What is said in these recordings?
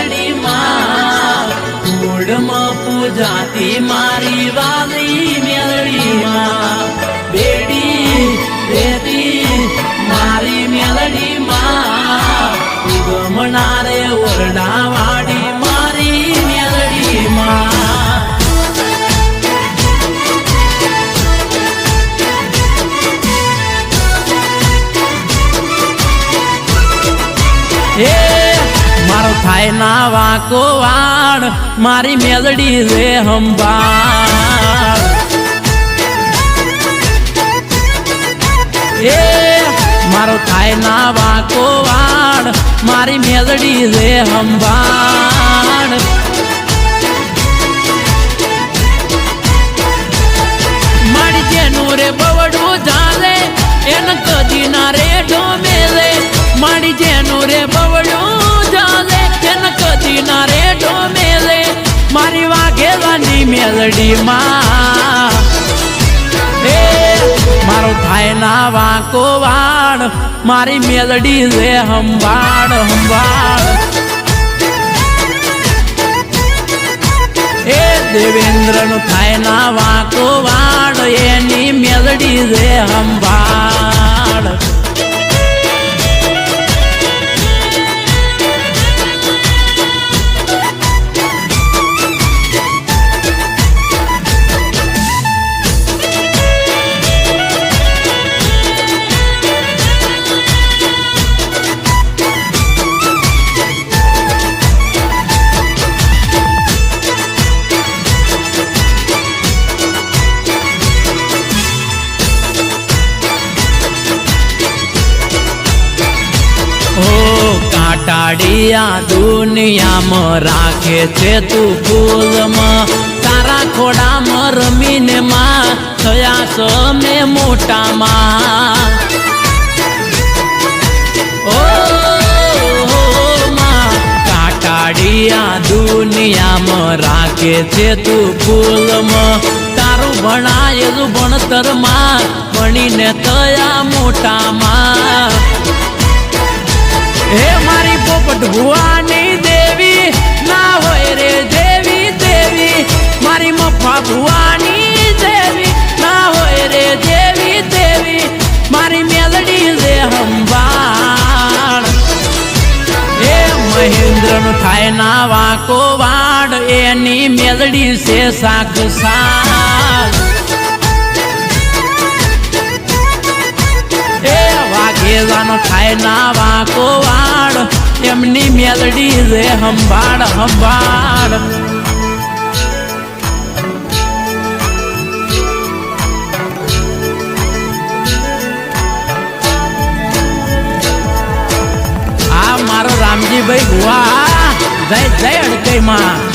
મેલડી માં કુળમાં પૂજાતી મારી વાલી મેલડી માં બેડી રેતી મારી મેલડી માં ગમનારે ઓરડા વાડી મારી મેલડી માં મારો થાય ના વાકો વાડ મારી મેલડી રે હંભાળ મારો થાય ના વાકો વાડ મારી મેલડી રે હંભાળ મારી જેનું રે બવડું ઝાલે એને કદી ના રે ઢોમેલે મારી જેનું રે બવડું ઝાલે એને કદી ના રે ઢોમેલે મારી વાઘેલાની મેલડી માં મારો થાય ના વાકો વાડ મારી મેલડી રે હંભાળ હંભાળ દેવેન્દ્ર નું થાય ના વાકો વાડ એની મેલડી રે હંભાળ કાટાડિયા દુનિયામાં રાખે છે તું ફૂલમાં તારા ખોડામાં રમીને માં થયા સમે મોટામાં કાટાડિયા દુનિયામાં રાખે છે તું ફૂલમાં તારું ભણાયેલું ભણતરમાં ભણીને થયા મોટામાં હે મારી પોપટ ભુવાની દેવી ના હોય રે દેવી દેવી મારી મફા ભુવાની દેવી ના હોય રે દેવી દેવી મારી મેલડી રે હંભાળ હે મહેન્દ્ર નું થાય ના વાકો વાડ એની મેલડી છે સાખ સાખ વાઘેલાનો થાય ના વાકો વાડ એમની મેલડી રે હંભાળ હંભાળ આ મારો રામજીભાઈ ભુવા જય જય અડકઈ માં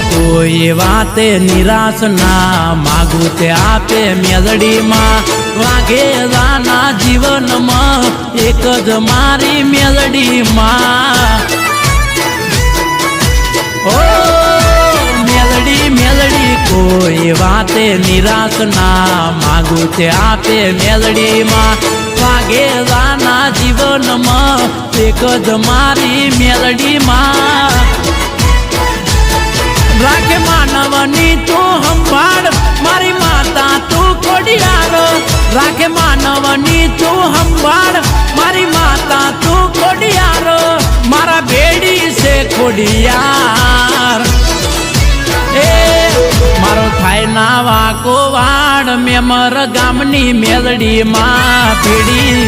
કોઈ વાતે નિરાશ ના માગું તે આપે મેલડી માં વાઘેલાના જીવનમાં એક જ મારી મેલડી માં ઓ મેલડી મેલડી કોઈ વાતે નિરાશ ના માગું તે આપે મેલડી માં વાઘેલાના જીવનમાં એક જ મારી મેલડી માં રાખે માનવની તું હંભાળ મારી માતા તું ખોડિયાર રાખે માનવની તું હંભાળ મારી માતા તું ખોડિયાર મારા બેડી છે ખોડિયાર મારો થાય ના વાકો વાડ મેમર ગામની મેલડી માં પીડી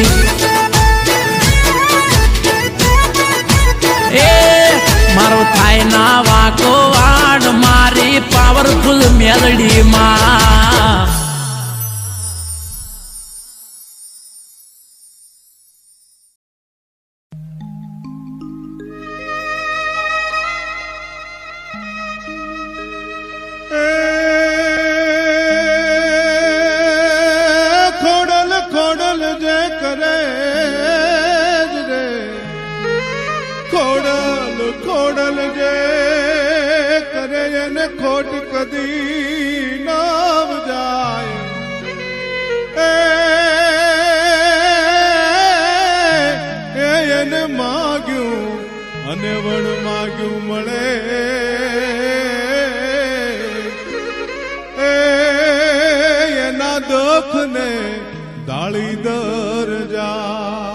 મારો થાય ના વાકો વાડ મારી પાવરફુલ મેલડી માં ખોડલ ખોડલ જે કરે રે ખોડલ જે કરે એને ખોટ કદી નામ જાય એને માગ્યું અને વણ માગ્યું મળે એના દુઃખ ને દાળી દર જા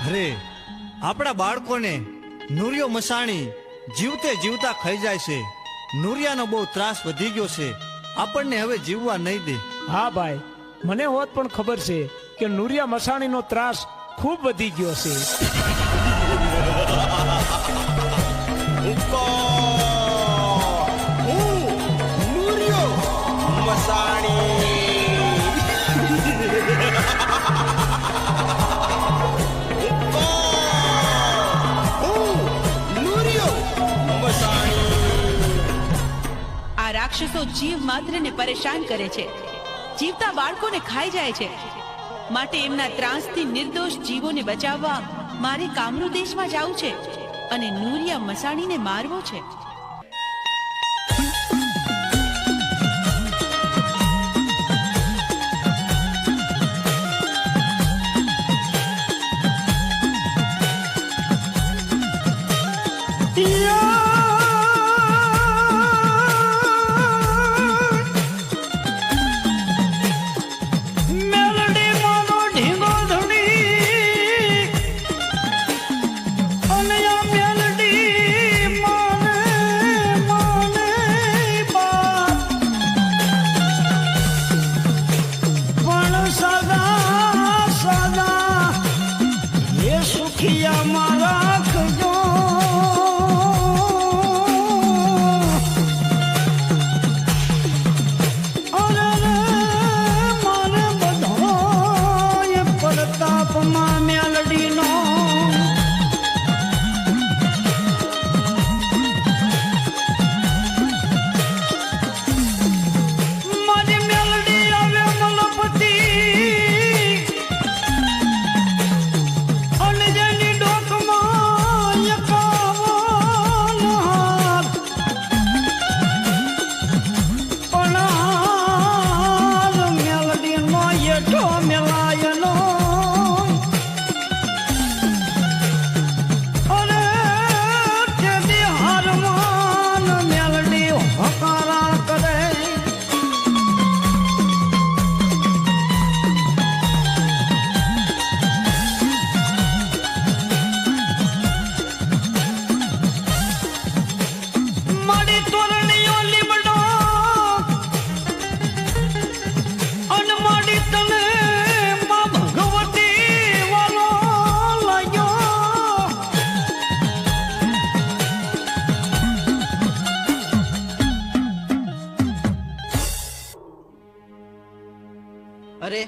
અરે આપણા બાળકોને નુરિયો મસાણી જીવતે જીવતા ખાઈ જાય છે. નુરિયાનો બહુ ત્રાસ વધી ગયો છે. આપણને હવે જીવવા નહીં દે. હા ભાઈ, મને હોત પણ ખબર છે કે નુરિયા મસાણીનો ત્રાસ ખૂબ વધી ગયો છે. આ રાક્ષસો જીવ માત્રને પરેશાન કરે છે, જીવતા બાળકોને ખાઈ જાય છે. માટે એમના ત્રાસથી નિર્દોષ જીવોને બચાવવા મારે કામરૂ દેશમાં જવું છે અને નુરિયા મસાણીને મારવો છે. અરે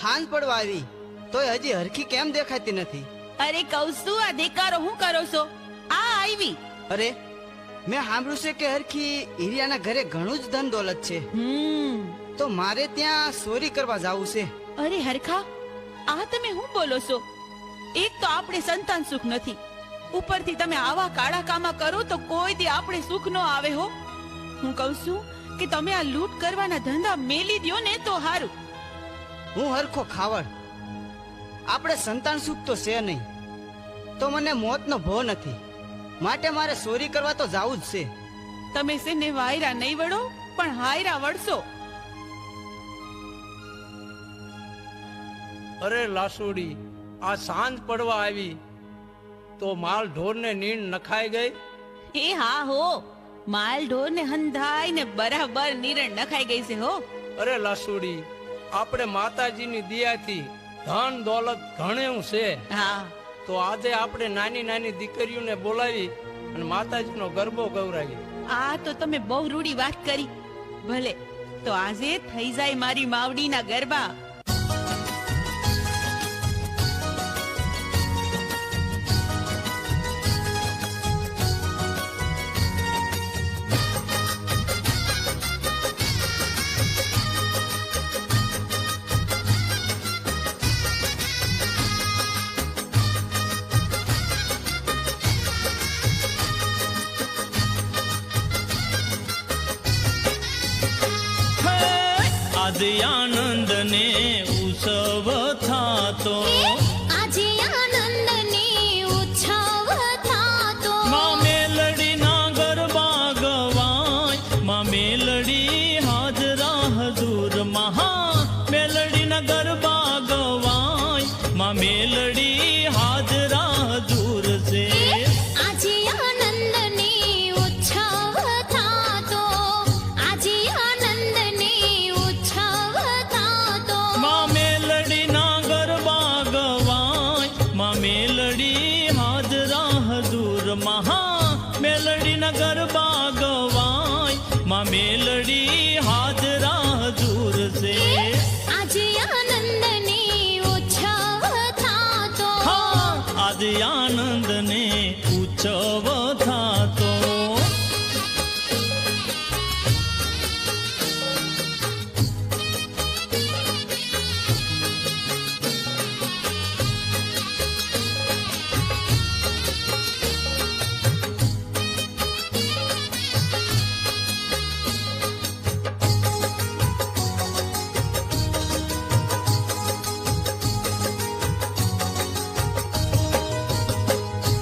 હાંજ પડવા આવી તોય હજી હરખી કેમ દેખાતી નથી? અરે કહું છું આ દેકારો હું કરો છો? આ આવી. અરે મેં સાંભળ્યું છે કે હરખી હીરિયાના ઘરે ઘણું જ ધન દોલત છે, તો મારે ત્યાં ચોરી કરવા જાવું છે. અરે હરખા, આ તમે શું બોલો છો? એક તો આપણે સંતાન સુખ નથી, ઉપરથી તમે આવા કાળા કામા કરો તો કોઈ દી આપણે સુખ નો આવે હો. હું કહું છું કે તમે આ લૂંટ કરવાના ધંધા મેલી દ્યો ને તો હારું. હું હરખો ખાવડ, આપણે સંતાન સુખ તો છે નહીં, તો મને મોતનો ભો નથી, માટે મારે ચોરી કરવા તો જાવું જ છે. તમે છે ને વાયરા નહીં વળો પણ હાયરા વળશો. અરે લાસુડી, આ સાંજ પડવા આવી તો માલ ઢોરને નીણ નખાઈ ગઈ. એ હા હો, માલ ઢોર ને હંધાઈ ને બરાબર નીરણ નખાઈ ગઈ છે હો. અરે લાસુડી, આપણે માતાજીની દયાથી ધન દોલત ઘણું છે, હા તો આજે આપણે નાની નાની દીકરીઓને બોલાવી અને માતાજીનો ગરબો ગવરાવી. આ તો તમે બહુ રૂડી વાત કરી. ભલે તો આજે થઈ જાય મારી માવડીના ગરબા. આજે આનંદ ને ઉત્સવ થાતો, આજે આનંદ ને ઉત્સવ થાતો, માં મેલડી ના ગરબા ગવાય, માં મેલડી હાજરા હજુર, મહા મેલડી ના ગરબા ગવાય, માં મેલડી હાજરા હજુર છે. આજે આનંદ ને ઉત્સવ થાતો, આજે આનંદ ને ઉત્સવ થાતો, માં મેલડી ના ગરબા ગવાય, માં મેલડી હાજરા હજુર, મહા મેલડી ના ગરબા ગવાય, માં મેલડી હાજરા હજુર છે. આજે આનંદ ને ઉત્સવ થાતો, હા, આજે આનંદ ને ઉત્સવ થાતો.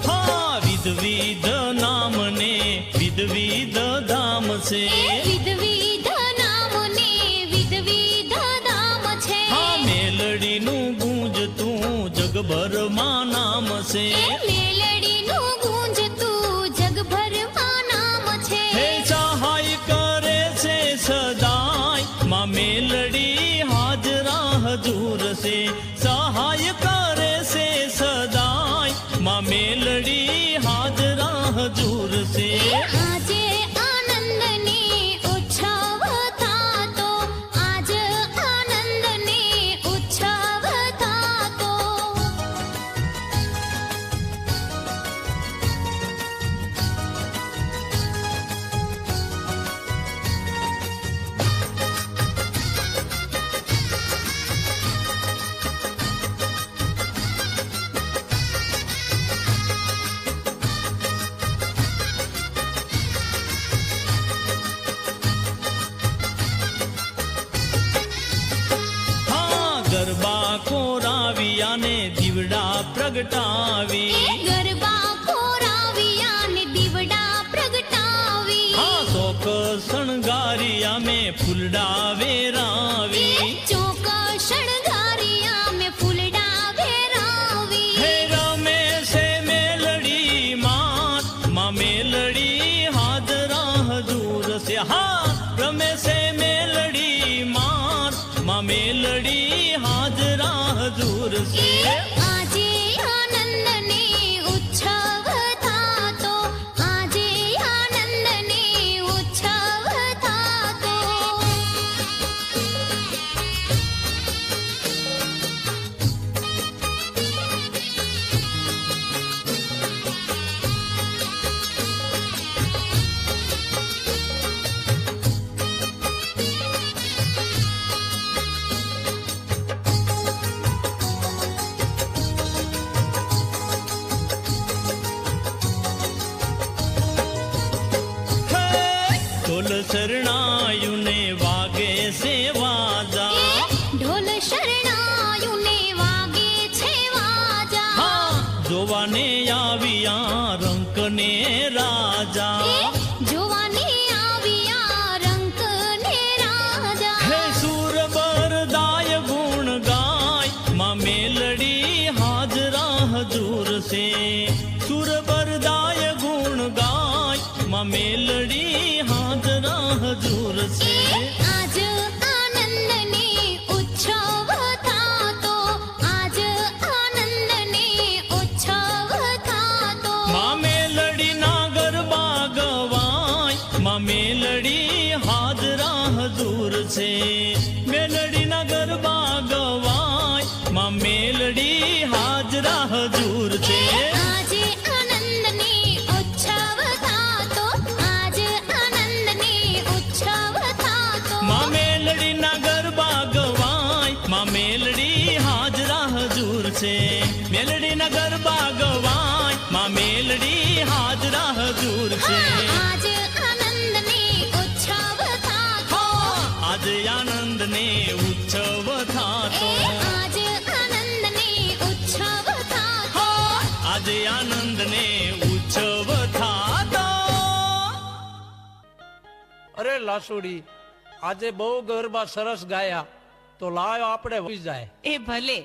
હા, વિધ નામ ને વિધ ધામ છે. વિધ નામ ને વિધ ધામ છે, હા, મેલડી નું ગુંજતું જગભરમાં નામ છે. મેલડી નું ગુંજતું જગભરમાં નામ છે. હે સહાય કરે છે સદાય, માં મેલડી હાજરા હજુર છે. સહાય કરે છે સદાય, માં મેલડી હાજરા હજુર છે. આજે આનંદ ને ઉત્સવ થાતો, આજ આનંદ ને ઉત્સવ થાતો. હા, ગરબા કોરાવિયા ને દીવડા પ્રગટાવી, ગરબા કોરાવિયા ને દીવડા પ્રગટાવી, હા, શોક શણગારિયા મેં ફૂલડા વેરાવી. ચોક શણગારિયા મેં ફૂલડા વેરાવી. હે રમે છે મેલડી માત, માં મેલડી હાજરા હજુર છે. હા, રમે છે મેલડી માત, માં મેલડી હાજરા હજુર છે. આજે આનંદ ને ઉત્સવ શરણાયું ને વાગે છે વાજા. ઢોલ શરણાયું ને વાગે છે વાજા. હા, જોવાને આવ્યા રંક ને રાજા. જોવાને આવ્યા રંક ને રાજા. હે સુર બરદાય ગુણ ગાય માં મેલડી હાજરા હજુર છે. સુર બરદાય ગુણ ગાય માં મેલડી હાજરા હજુર છે. આજ આનંદને ઉત્સવ થાતો. આજ આનંદને ઉત્સવ થાતો. માં મેલડી ના ગરબા ગવાય માં મેલડી હાજરા હજુર છે. મેલડી ના ગરબા ગવાય માં મેલડી હાજરા હજુર છે. આજે આનંદને ઉત્સવ થાતો. આજ આનંદને ઉત્સવ થાતો. માં મેલડી ના ગરબા ગવાય માં મેલડી હાજરા હજુર છે. મેલડી ના ગરબા ગવાય માં મેલડી હાજરા હજુર છે. આજ આનંદને ઉત્સવ થાતો. આજે આનંદ ને ઉત્સવ થાતો. આજ આનંદને ઉત્સવ થાતો. આજે આનંદ ને ઉત્સવ થાતો. અરે લાસુડી, આજે બહુ ગરબા સરસ ગાયા, તો લાયો આપણે વહી જાય. એ ભલે.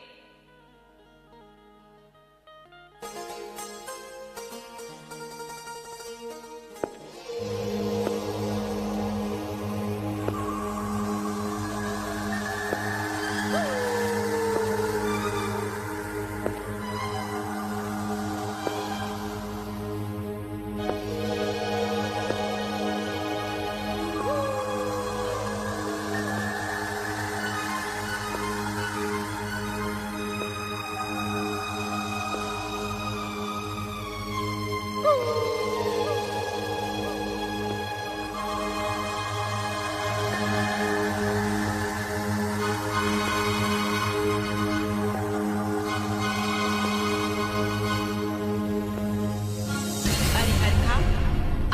અરે હરખા,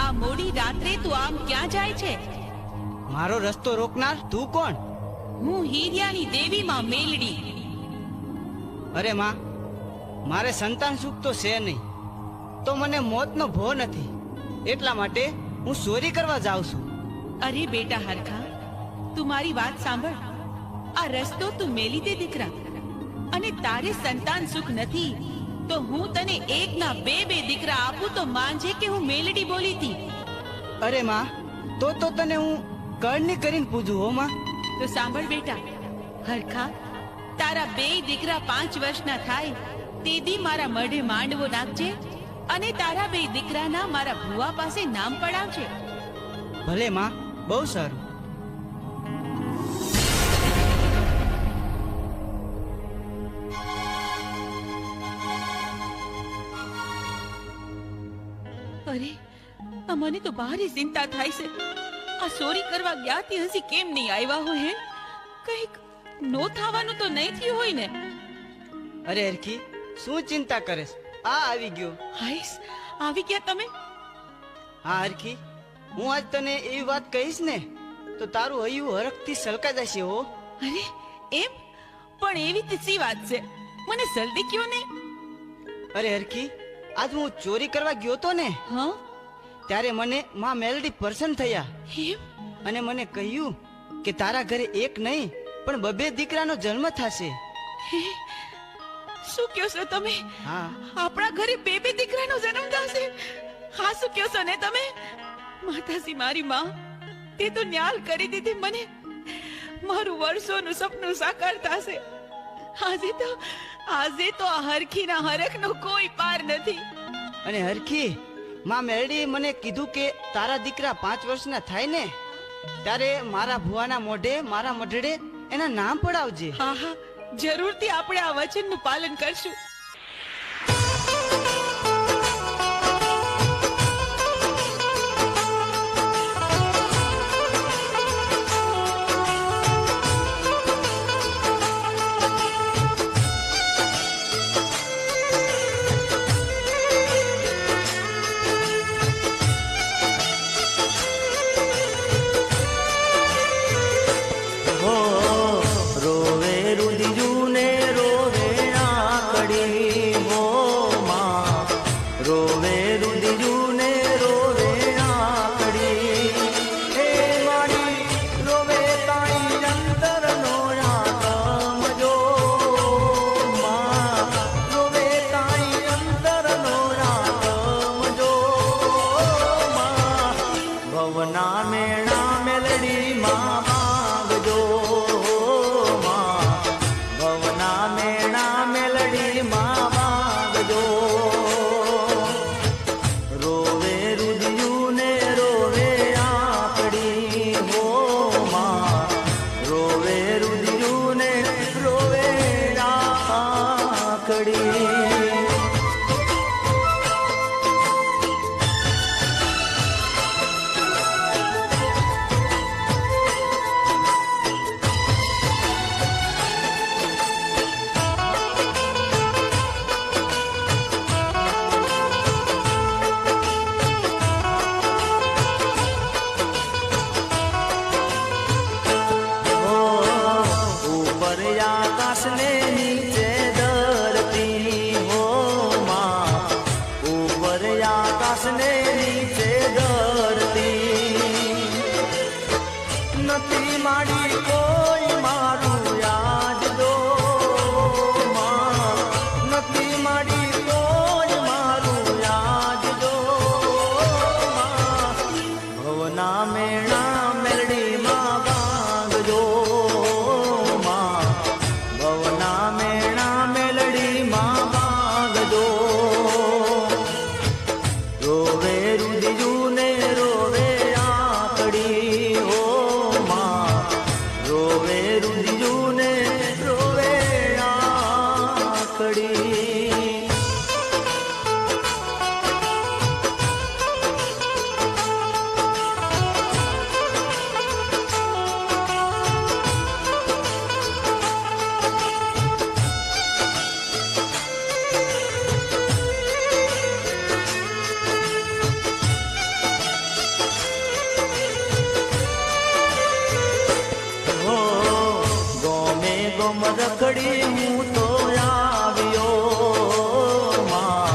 આ મોડી રાત્રે તું આમ ક્યાં જાય છે? મારો રસ્તો રોકનાર તું કોણ? હું હીરિયાની દેવી માં મેલડી. અરે માં, મારે સંતાન સુખ તો છે નહીં, તો મને મોતનો ભો નથી, એટલા માટે હું ચોરી કરવા જાઉં છું. અરે બેટા હરખા, તું મારી વાત સાંભળ. આ રસ્તો તું મેલી દે દીકરા, અને તારે સંતાન સુખ નથી તો હું તને એક ના બે દીકરા આપું તો માનજે કે હું મેલડી બોલી હતી. અરે માં, તો તને હું કરણી કરીને પૂજું હો માં. તો સાંભળ બેટા હરખા, તારા બે દીકરા 5 વર્ષના થાય તેદી મારા મઢે માંડવો નાખજે, અને તારા બે દીકરાના મારા ભુવા પાસે નામ પડાવજે. ભલે માં, બહુ સારું. અરે, આ મને તો ભારી ચિંતા થાય છે. આ ચોરી કરવા ગયા તે હજી કેમ નહીં આવ્યા હોય? હે, કઈક નો થવાનું તો નહીં થયું હોય ને? અરે હરખી, શું ચિંતા કરેશ? આ આવી ગયો. હાઈસ, આવી ગયા તમે? હા હરખી, હું આજ તને એવી વાત કહીશ ને તો તારું હૈયું હરખથી સલકાઈ જશે હો. અરે એમ? પણ એવી તો સી વાત છે, મને જલ્દી કયો ને. અરે હરખી, આજ હું ચોરી કરવા ગયો તો ને, હા? ત્યારે મને માં મેલડી પ્રસન્ન થયા એમ? અને મને કહ્યું કે તારા ઘરે એક નહીં પણ 2 દીકરાનો જન્મ થશે. હે, શું કહો છો તમે? હા. આપણા ઘરે બે દીકરાનો જન્મ થશે? હા, શું કહો છો ને તમે? માતાજી મારી માં, તે તો ન્યાલ કરી દીધી મને. મારું વર્ષોનું સપનું સાકાર થશે. આજે તો આ હરખીના હરખનો કોઈ પાર નથી. અને હરખી, માં મેલડી મને કીધું કે તારા દીકરા 5 વર્ષના થાય ને ત્યારે મારા ભુવાના મોઢે, મારા મઢડે એના નામ પડાવજે. હા હા, જરૂરથી આપણે આ વચનનું પાલન કરશું. આકાશને નીચે ધરતી હો માં ઉપર આકાશને નીચે ધરતી નથી માડી કોઈ મારું યાદ દો માં નથી માડી કોઈ મારું યાદ દો માં ભવના મેણા મેલડી માં બાંધજો માં ભવના મેણા મેલડી માં બાંધજો રોવે રુદિયું ને રોવે આકડી હો માં રોવે રુદિયું ને રોવે આકડી હો ગોમે ગોમ રખડી હું તો આવ્યો માં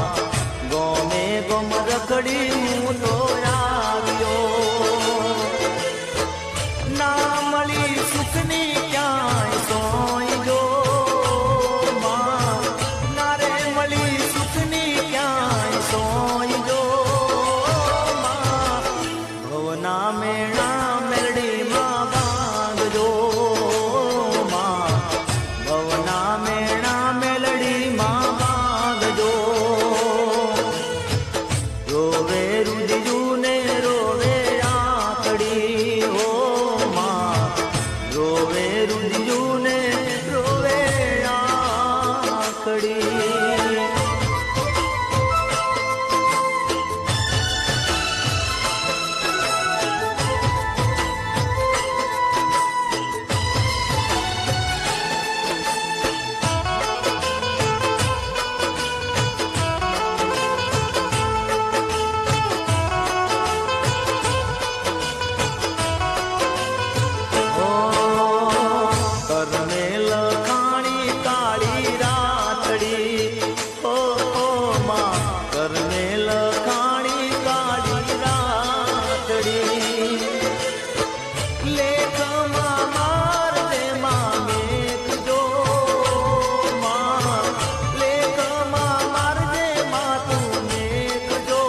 ગોમે ગોમ રખડી હું તો આવ્યો ના મળી સુખની ક્યાંય સોઈ જો માં ના રે મળી સુખની ક્યાંય સોઈ જો માં ભવના મેણા મેલડી માં બાંધજો માં ભવના મેણા મેલડી માં બાંધજો રોવે રુદિયું ને રોવે આકડી હો માં રોવે રુદિયું ને રોવે આકડી કરમે લખાણી કાળી રાતડી ઓ માં કરમે લખાણી કાળી રાતડી લેખમાં માર દે માં મેઘજો માં લેખમાં માર દે માં તું મેઘજો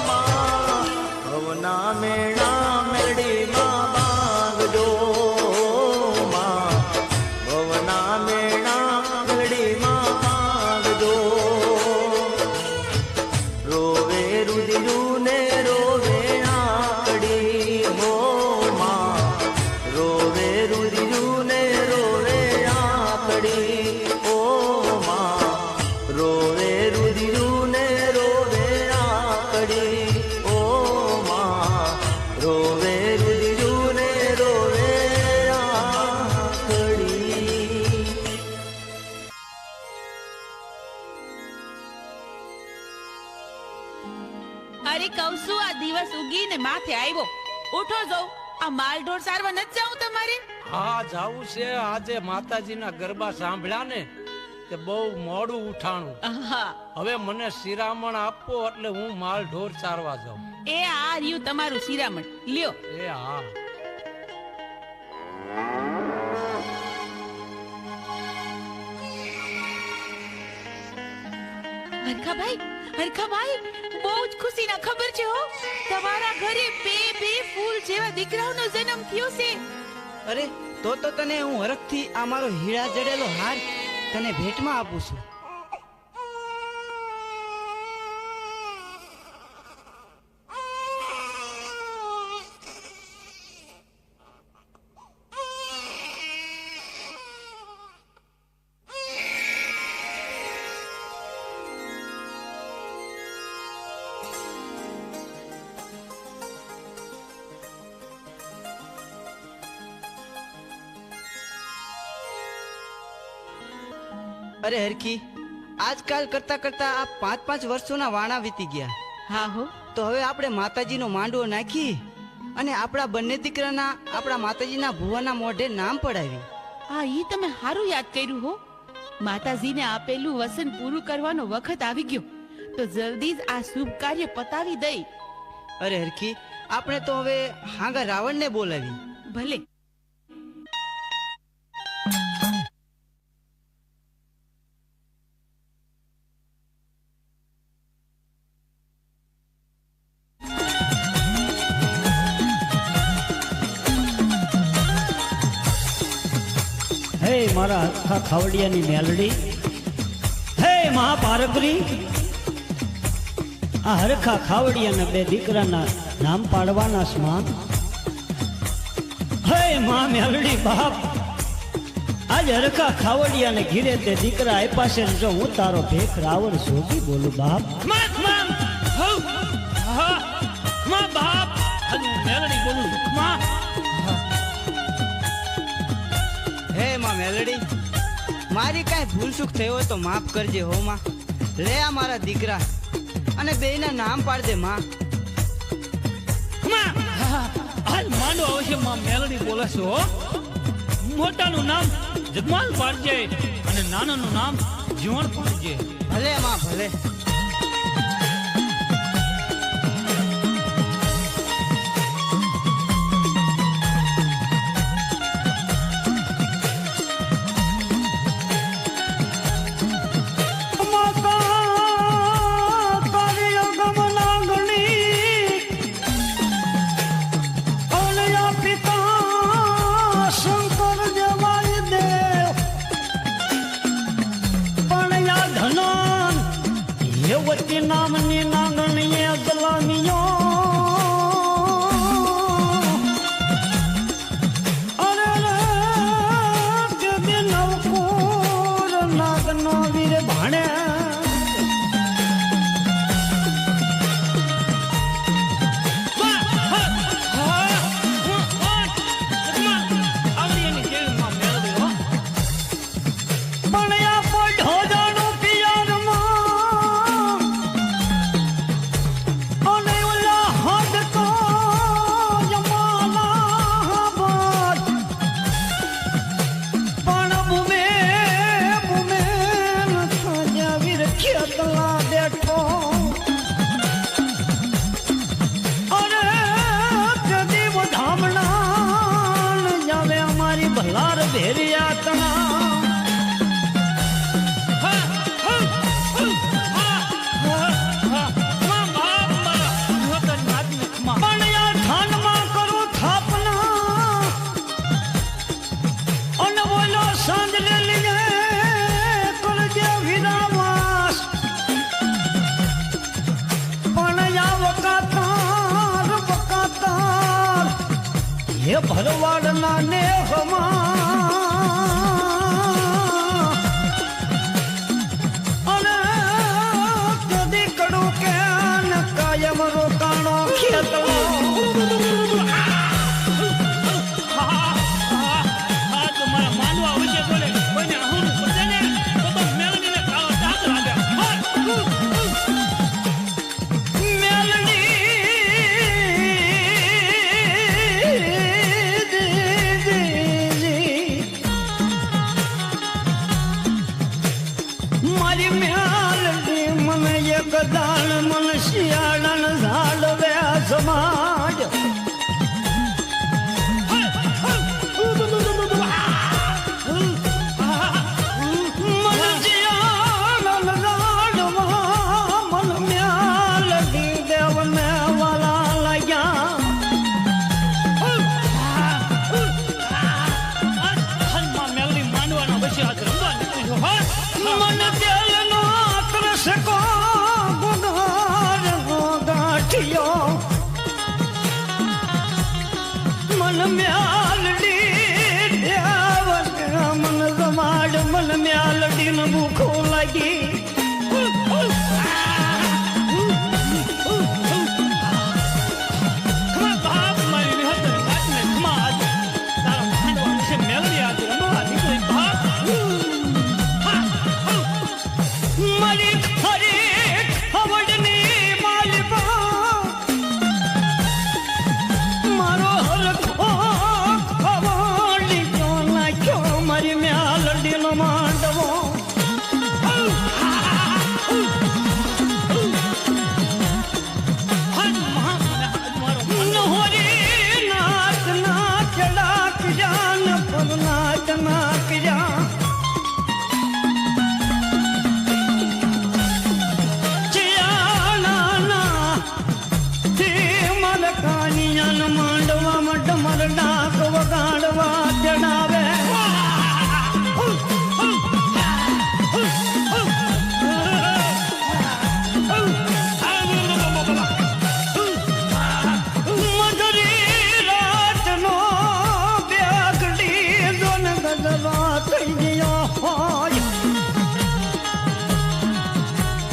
માં ભવના મેણા મેલડી માં બાંધજો માં ભવના મેણા મેલડી માં બાંધજો રોવે રુદિયું ને રોવે આકડી હો માં રોવે રુદિયું ને રોવે આકડી ઓ માં રોવે રુદિયું ને રોવે આકડી ઓ માં રોવે રુદિયું ને રોવે આકડી અરે કહું છું આ દિવસ ઉગીને માથે આવ્યો. ઉઠો જાઉં. આ માલઢોર સારવા નથી જાઉં તમારે? હા જાવું છે. આજે માતાજીના ગરબા સાંભળ્યા ને તે બહુ મોડું ઉઠાણું. હા. હવે મને શિરામણ આપો એટલે હું માલ ઢોર ચારવા જાઉં. એ આ રહ્યું તમારું શિરામણ લ્યો. એ હા. હરખાભાઈ બહુ જ ખુશીના ખબર છે હો. તમારા ઘરે બે ફૂલ જેવા દીકરાઓનો જન્મ થયો છે. અરે તો તને હું હરખથી આ મારો હીરા જડેલો હાર તને ભેટમાં આપું છું. અરે હરખી, આજકાલ કરતા કરતા આ 5-5 વર્ષોના વાણા વીતી ગયા. હા હો. તો હવે આપણે માતાજીનો માંડવો નાખી અને આપણા બંને દીકરાના આપણા માતાજીના ભુવાના મોઢે નામ પડાવી. ઈ તમે સારું યાદ કર્યું હો. માતાજીને આપેલું વસન પૂરું કરવાનો વખત આવી ગયો, તો જલ્દી જ આ શુભ કાર્ય પતાવી દઈ. અરે હરખી, આપણે તો હવે હાંગા રાવણને બોલાવી. ભલે. હે મારા આખા ખાવડિયાની મેલડી, હે મહાપારગરી, આ હરખા ખાવડિયાના બે દીકરાના નામ પાડવાના સ્માન. હે મા મેલડી બાપ, આજ હરખા ખાવડિયાને ઘીરે તે દીકરા આપ્યા છે ને જો હું તારો ભેખ રાવણ શોધી બોલું બાપ. બાપ મેલડી બોલું માં. હે માં મેલડી, મારી કાંઈ ભૂલ ચૂક થઈ હોય તો માફ કરજે હો માં. લે આ મારા દીકરા અને બેયના નામ પાડ દે માં. હાલ માંડો આવશે માં મેલડી બોલે છે હો. મોટાનું નામ જગમાલ પાડજે અને નાનાનું નામ જીવણ પાડજે. ભલે માં ભલે. નામની નાગણીએ ગલામીઓ અરે રે કે નવકોર નાગનો વીર ભાણે ભલાર ભેરિયા તણા હે ભરવાડના નેહમાં અને કદી કડું કે કાયમ રોકાણો ખેતલો માનવા વિશે બોલે કોઈને આવું પડે ને તો મેલડીને કાળો ડાક લાગે. ગદાણ મન શિયાળન ઝાડવે સમાજ મન શિયાળન ઝાડવા મન મ્યાલ દી દેવને વાલા લાગ્યા. મેલડી માંડવાના પછી હાથ રમવા નીકળી મન તેલનો આક્રશકો મન મ્યાલડી મન રમાડ મન મ્યાલડી ન ભૂખો લાગી. મારી ખરી ખવડની માલબા મારો હરખો ખવડી નાખ્યો મારી ના કર્યા માંડવામાં ડમર ડાક વગાડવા જણાવે મધુરી રાતનો બેગડી જોન ગજવા થઈ ગયો હોય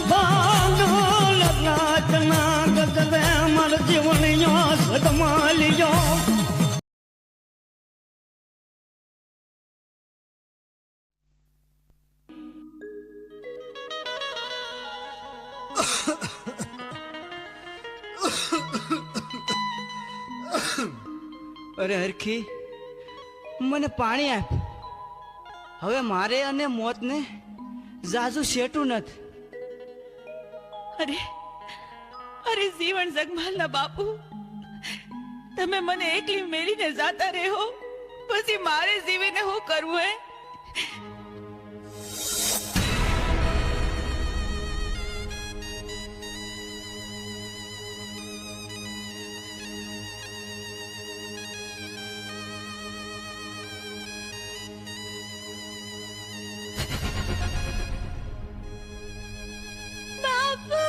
બાંધોલ રાતના ગજવે માર જીવણીયો સદમાલિયો અરે હરખી મને પાણી આપ. હવે મારે અને મોતને જાજુ શેટું નથી. અરે અરે જીવન જગમાલના બાપુ, તમે મને એકલી મેલીને જાતા રહો, પછી મારે જીવીને શું કરવું હે? બાપુ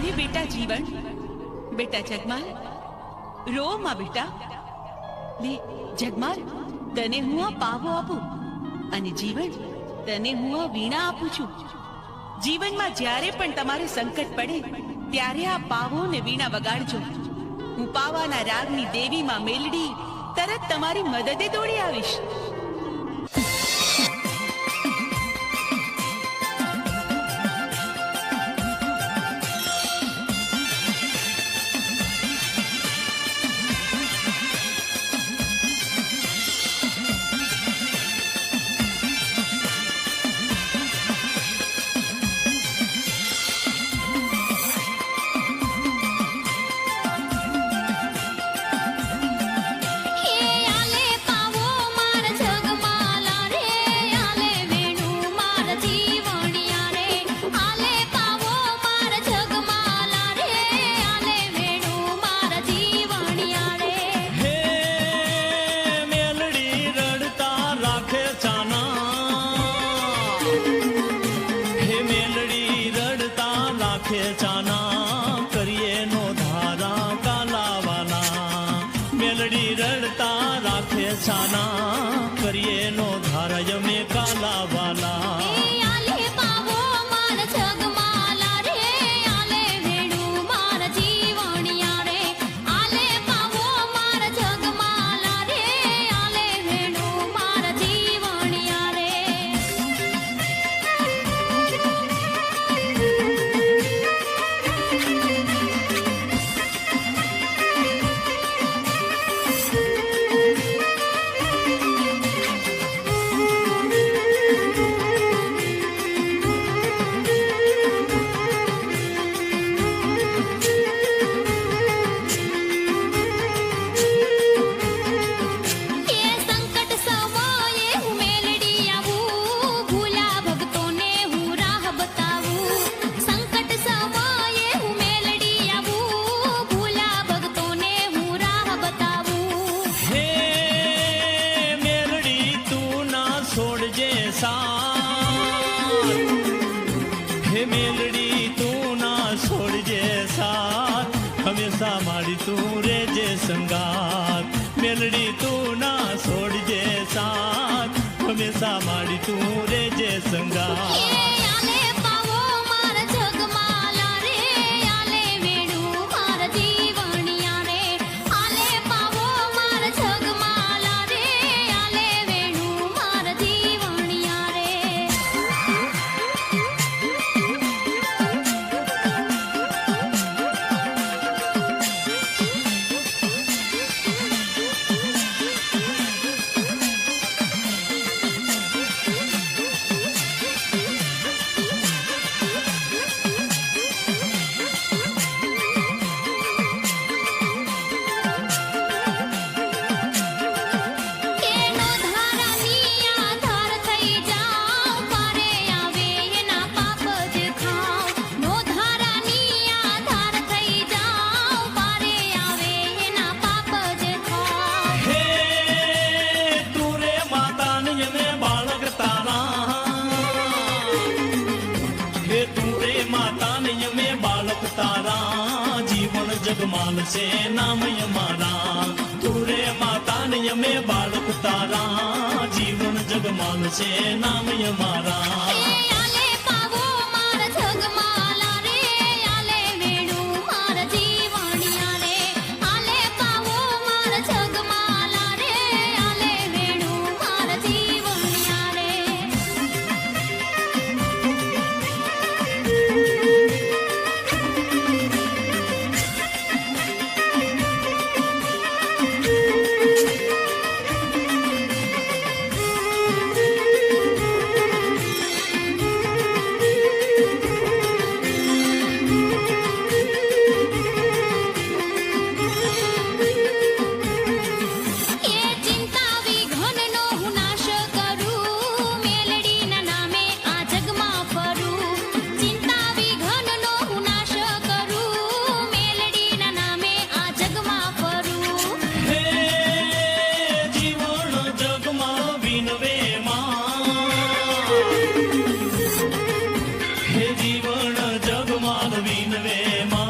અને બેટા જીવન, બેટા જગમાલ, રો માં બેટા. લે જગમાલ, તને હું આ પાવો આપું, અને જીવન, તને હું આ વીણા આપું છું. જીવનમાં જ્યારે પણ તમારે સંકટ પડે ત્યારે આ પાવો ને વીણા વગાડજો. હું પાવાના રાગની દેવી માં મેલડી તરત તમારી મદદે દોડી આવીશ. આલે પાવો માર જગમાલા રે, આલે વેણું માર જીવણિયા રે, આલે પાવો માર જગમાલા રે, આલે વેણું માર જીવણિયા રે. હે મેલડી રડતા રાખે ચાના, હે મેલડી રડતા રાખે ચાના, કરીએ નો ધારા કાલાવાના. મેલડી રડતા રાખે ચાના, કરીએ નો ધારા યમે કાલાવાલા. આલે પાવો માર જગમાલા રે, આલે વેણું માર જીવણિયા રે, આલે પાવો માર જગમાલા રે, આલે વેણું માર જીવણિયા રે. એ સંકટ સમયે હું મેલડી આવું, ભૂલા ભક્તોને હું રાહ બતાવું. સંકટ સમયે હું મેલડી આવું, ભૂલા ભક્તોને હું રાહ બતાવું. હે મેલડી તું ના છોડજે સાથ, હે મેલડી તું ના છોડજે સાથ, હંમેશા મારી તું રેજે સંગાત. મેલડી તું ના છોડજે સાથ, હંમેશા મારી તું રેજે સંગાત. આલે પાવો માર જગમાલા રે, આલે વેણું માર જીવણિયા રે, આલે પાવો માર જગમાલા રે, આલે વેણું માર જીવણિયા રે. કેનો ધારાની આધાર થઈ જાવ, પારે આવે એના પાપ જ ખાવ. નો ધારાની આધાર થઈ જાવ, પારે આવે એના પાપ જ ખાવ. હે તું રે માતા ને યમે બાળક તારા, હે તું રે માતા ને યમે બાળક તારા, જીવન જગમાલ છે નામ યમારા. તું રે માતા ને યમે બાળક તારા, જીવન જગમાલ છે નામ યમારા. આલે પાવો માર જગમાલા રે, આલે વેણું માર જીવણિયા રે, આલે પાવો માર જગમાલા રે, આલે વેણું માર જીવણિયા રે. જીવન જગમાલ વિનવે માં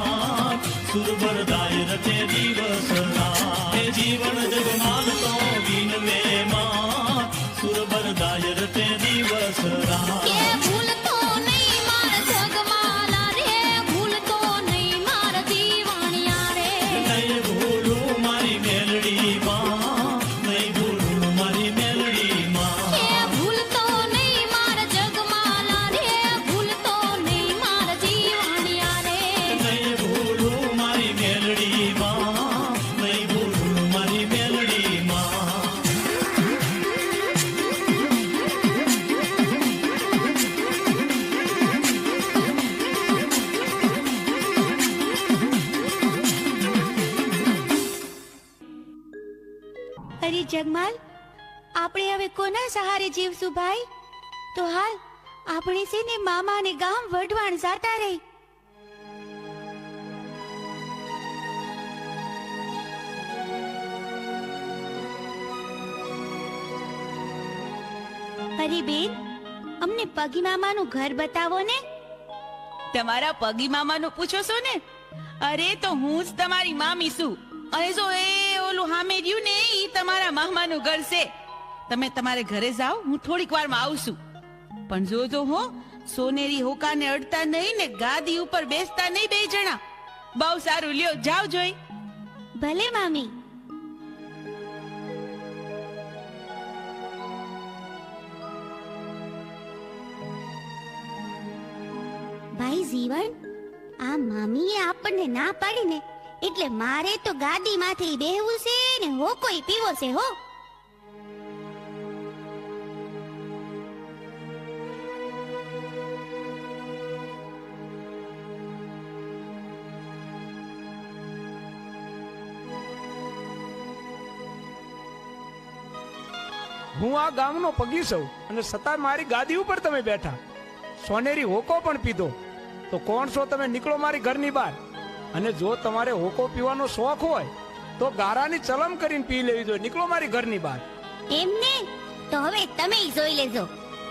સુરબરદાય રટે દિવસ રાત એ જીવન જગમાલ તો વિનવે માં સુરબરદાય રટે દિવસ રાત કે ભૂલતો નહીં માર જગમાલા રે ભૂલતો નહીં માર દીવાણિયા રે નહીં ભૂલું મારી મેલડી માં નહીં ભૂલું મારી મેલડી માં કે ભૂલતો નહીં માર જગમાલા રે ભૂલતો નહીં માર દીવાણિયા રે નહીં ભૂલું મારી મેલડી માં નહીં ભૂલું મારી મેલડી માં અરે જગમાલ આપણે હવે કોના સહારે જીવશું ભાઈ તો હાલ આપણે છે ને મામા ને ગામ વઢવાણ જાતા રહી અરે બેન અમને પગી મામાનું ઘર બતાવો ને તમારા પગી મામાનું પૂછો છો ને અરે તો હું જ તમારી મામી છું અને જો એ ઓલું હામે રહ્યું ને ઈ તમારા મામાનું ઘર છે તમે તમારે ઘરે જાઓ હું થોડીક વારમાં આવું છું પણ જોજો હો સોનેરી હોકાને અડતા નહીં ને ગાદી ઉપર બેસતા નહીં બે જણા બહુ સારું લ્યો જાવ જોઈ ભલે મામી ભાઈ જીવન આ મામીએ આપણને ના પાડી ને એટલે મારે તો ગાદીમાંથી બેહવું છે ને હો કોઈ પીવો છે હો હું આ ગામનો પગી છું અને છતાં મારી ગાદી ઉપર તમે બેઠા સોનેરી હોકો પણ પીધો તો કોણ છો તમે નીકળો મારી ઘરની બહાર અને જો તમારે હોકો પીવાનો શોખ હોય તો ગારાની ચલમ કરીને પી લેવી જોઈએ નીકળો મારી ઘરની બહાર એમને તો હવે તમે જોઈ લેજો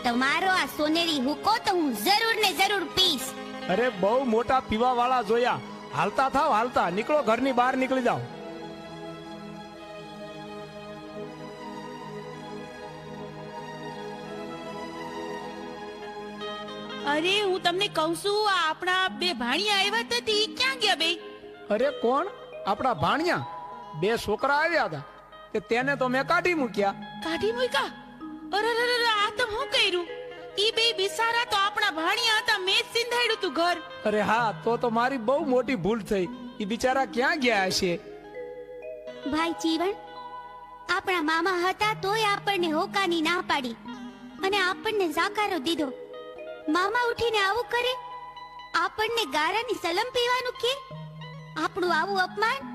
તમારો આ સોનેરી હુકો તો હું જરૂર ને જરૂર પીશ અરે બહુ મોટા પીવા વાળા જોયા હાલતા થાવ હાલતા નીકળો ઘરની બહાર નીકળી જાઓ અરે હું તમને કહું છું આ આપણા બે ભાણિયા આવ્યા હતા તે ક્યાં ગયા બે અરે કોણ આપણા ભાણિયા બે છોકરા આવ્યા હતા કે તેને તો મેં કાઢી મૂક્યા કાઢી મૂક્યા અરે આ તો હું કર્યું ઈ બે બિસારા તો આપણા ભાણિયા હતા મેં જ સિંધાડ્યું તું ઘર અરે હા તો મારી બહુ મોટી ભૂલ થઈ ઈ બિચારા ક્યાં ગયા હશે ભાઈ જીવન આપણા મામા હતા તોય આપણને હોકાની ના પાડી અને આપણને જાકારો દીધો મામા ઉઠીને આવું કરે આપણને ગારાની સલમ પીવાનું કે આપણું આવું અપમાન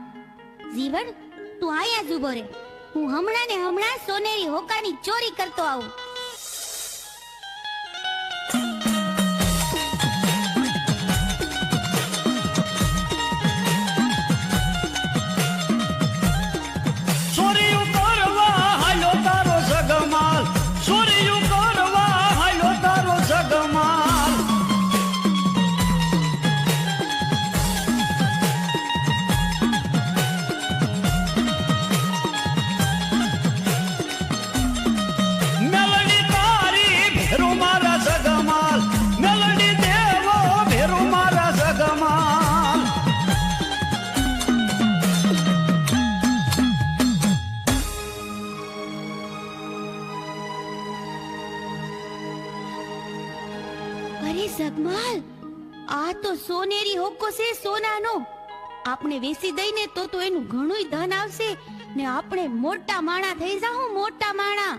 જીવન તું આયા જ ઉભો રે હું હમણાં ને હમણાં સોનેરી હોકાની ચોરી કરતો આવું ચોરીયું કરવા હાલો તારો જગમાલ ચોરીયું કરવા હાલો તારો જગમાલ મેલડી તારી ભેરો મારા જગમાલ મેલડી દેવો ભેરો મારા જગમાલ અરે જગમાલ આ તો સોનેરી હોકો છે સોનાનો આપણે વેચી દઈને તો એનું ઘણું ધન આવશે ને આપણે મોટા માણા થઈ જાઉં મોટા માણા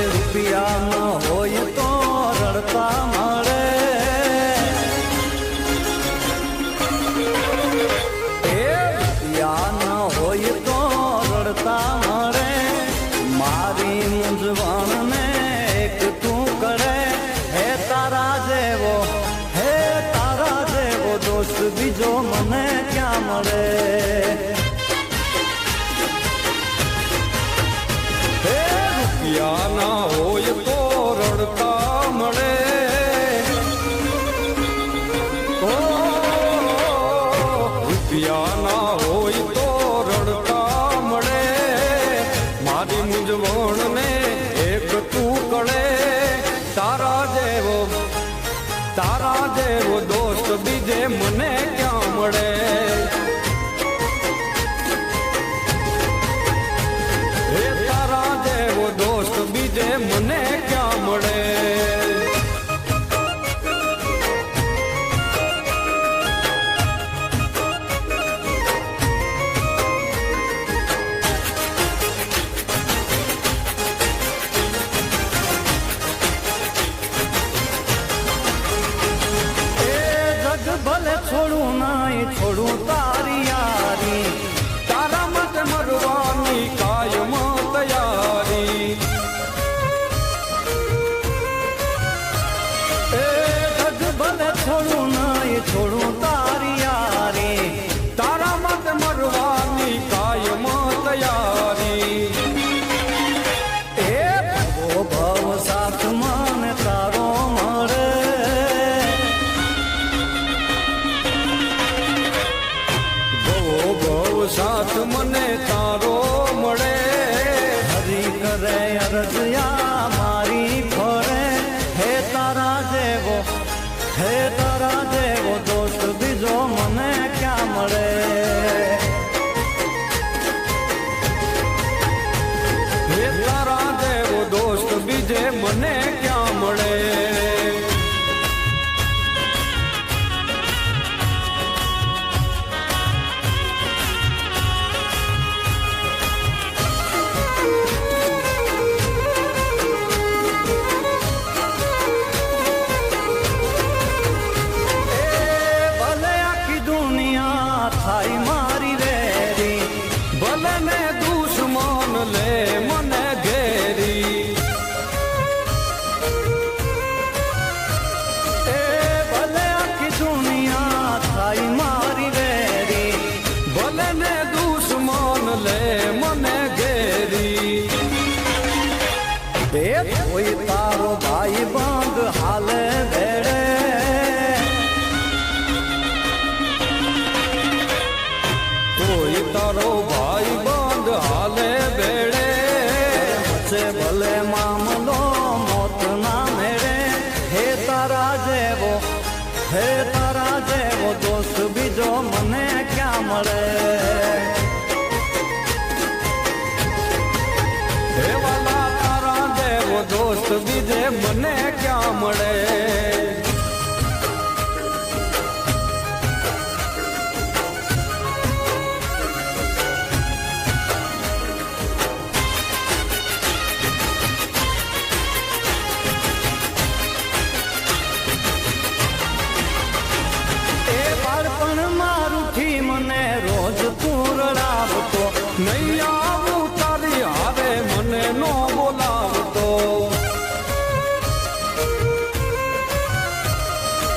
રૂપિયા ન હોય તો રડતા મળે રૂપિયા ન હોય તો રડતા મને ક્યાં મળે હે રૂપિયા ના હોય તો રડતા મળે ઓ રૂપિયા ના હોય તો રડતા મળે મારી મૂંઝવણ ને એક તું કળે તારા જેવો દોસ્ત બીજે મને ક્યાં મળે હે તારા જેવો દોસ્ત બીજે મને ક્યાં મળે ભલે છોડું નાય છોડું તારી યારી તારા માટે મરવાની કાયમ તૈયારી એ જગ ભલે છોડું નાય છોડું તારી યારી તારા માટે મરવાની કાયમ તૈયારી એ ભવો ભવ સાથ મને તારો મળે સાથ મને તારો મળે હરી કરે અરજયા મારી ફરે હે તારા જેવો દોસ્ત બીજો મને ક્યાં મળે હે તારા જેવો દોસ્ત બીજે મને ક્યાં મળે થાય મારી રેરી ભલે ને દુશ્મન લે મને ઘેરી એ ભલે આખી દુનિયા થાય મારી રેરી ભલે ને દુશ્મન લે મને ઘેરી એ કોઈ તારો ભાઈ બંધ હાલે ભેડે કોઈ તારો ભાઈ બંધ હાલે બેડે છે ભલે મામલો મોત ના મેળે હે તારા જેવો દોસ્ત બીજો મને ક્યાં મળે હે વાલા તારા જેવો દોસ્ત બીજે મને ક્યાં મળે મને રોજ તું રડાવતો નહીં આવું તારી હારે મને નો બોલાવતો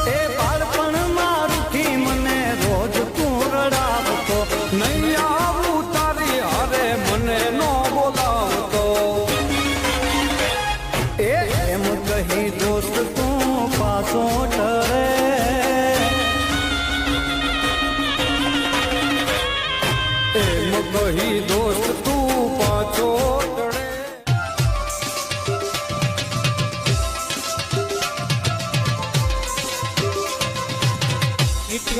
એ બાળપણ મારુંથી મને રોજ તું રડાવતો નહીં આવું તારી હારે મને નો બોલાવતો એ એમ કહી દોસ્ત તું પાછો ડરે કહી દોસ્ત તું પાછો ટળે મિત્ર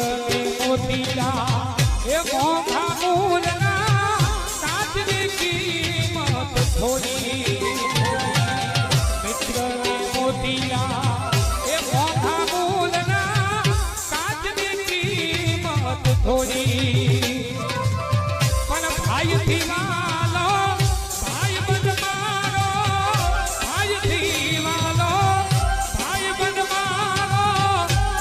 મોતીલા એ મોંઘા મૂલના સાચની કિંમત થોડી મિત્ર મોતીલા એ મોંઘા મૂલના સાચની કિંમત થોડી ભાઈથી વાલો ભાઈ બંધ મારો ભાઈથી વાલો ભાઈ બંધ મારો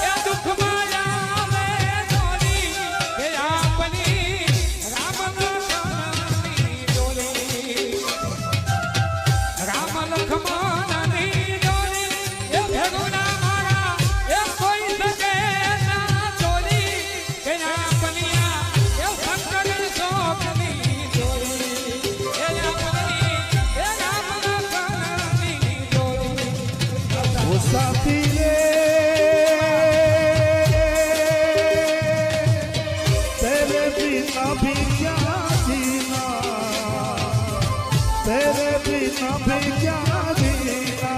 એ દુઃખમાં આવે દોરી એ આપની રામ કથાની ડોલી बिना भी क्या जीना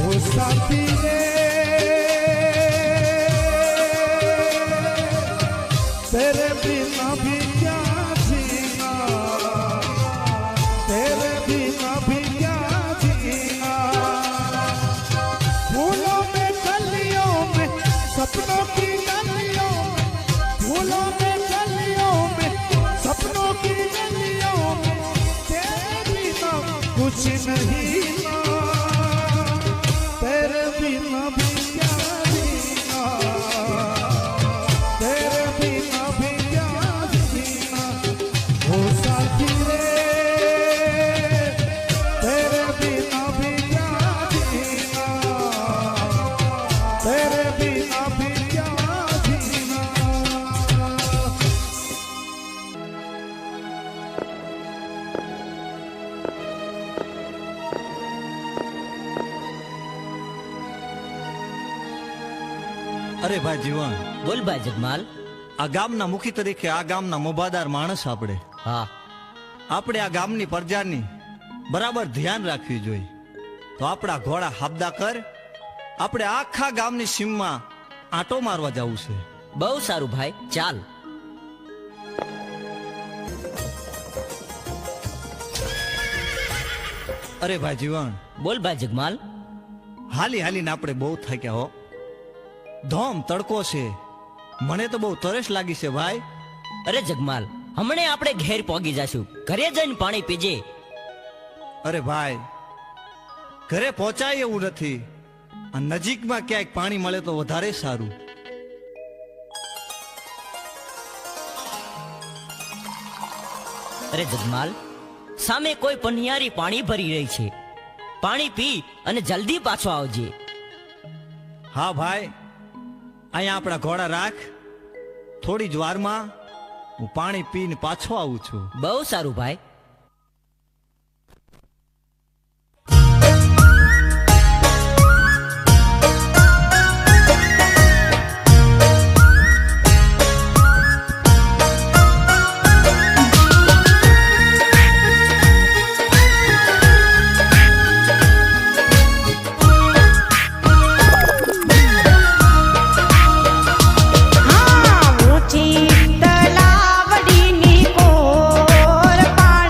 ओ साथी रे तेरे बिना भी क्या जीना तेरे बिना भी क्या जीना फूलों में कलियों में सपनों की गलियों में फूलों में कलियों में सपनों की गलियों में तेरे बिना कुछ नहीं ना तेरे बिना भी क्या जीना तेरे बिना भी क्या जीना ओ साथी रे तेरे बिना भी क्या जीना तेरे बिना भी क्या जीना અરે ભાઈ જીવન, બોલ ભાઈ જગમાલ. આ ગામના મુખી તરીકે આ ગામના મોભાદાર માણસ આપણે હા, આપણે આ ગામની પ્રજાની બરાબર ધ્યાન રાખવી જોઈએ. તો આપણા ઘોડા હાબદા કર, આપણે આખા ગામની સીમમાં આંટો મારવા જવું છે. બહુ સારું ભાઈ, ચાલ. અરે ભાઈ જીવન, બોલ ભાઈ જગમાલ. હાલી હાલીને આપણે બહુ થાક્યા હો. ધોમ તડકો છે, મને તો બહુ તરસ લાગી છે ભાઈ. અરે જગમાલ, હમણે આપણે ઘેર પહોંચી જાશું. ઘરે જઈને પાણી પીજે. અરે ભાઈ, ઘરે પહોંચાય એવું નથી. આ નજીકમાં ક્યાંક પાણી મળે તો વધારે સારું. અરે જગમાલ, સામે કોઈ પનિયારી પાણી ભરી રહી છે. પાણી પી અને જલ્દી પાછો આવજે. હા ભાઈ, અહીંયા આપણા ઘોડા રાખ. થોડી જ વારમાં હું પાણી પીને પાછો આવું છું. બહુ સારું ભાઈ. ऊंची तलावडीनी कोर पाणी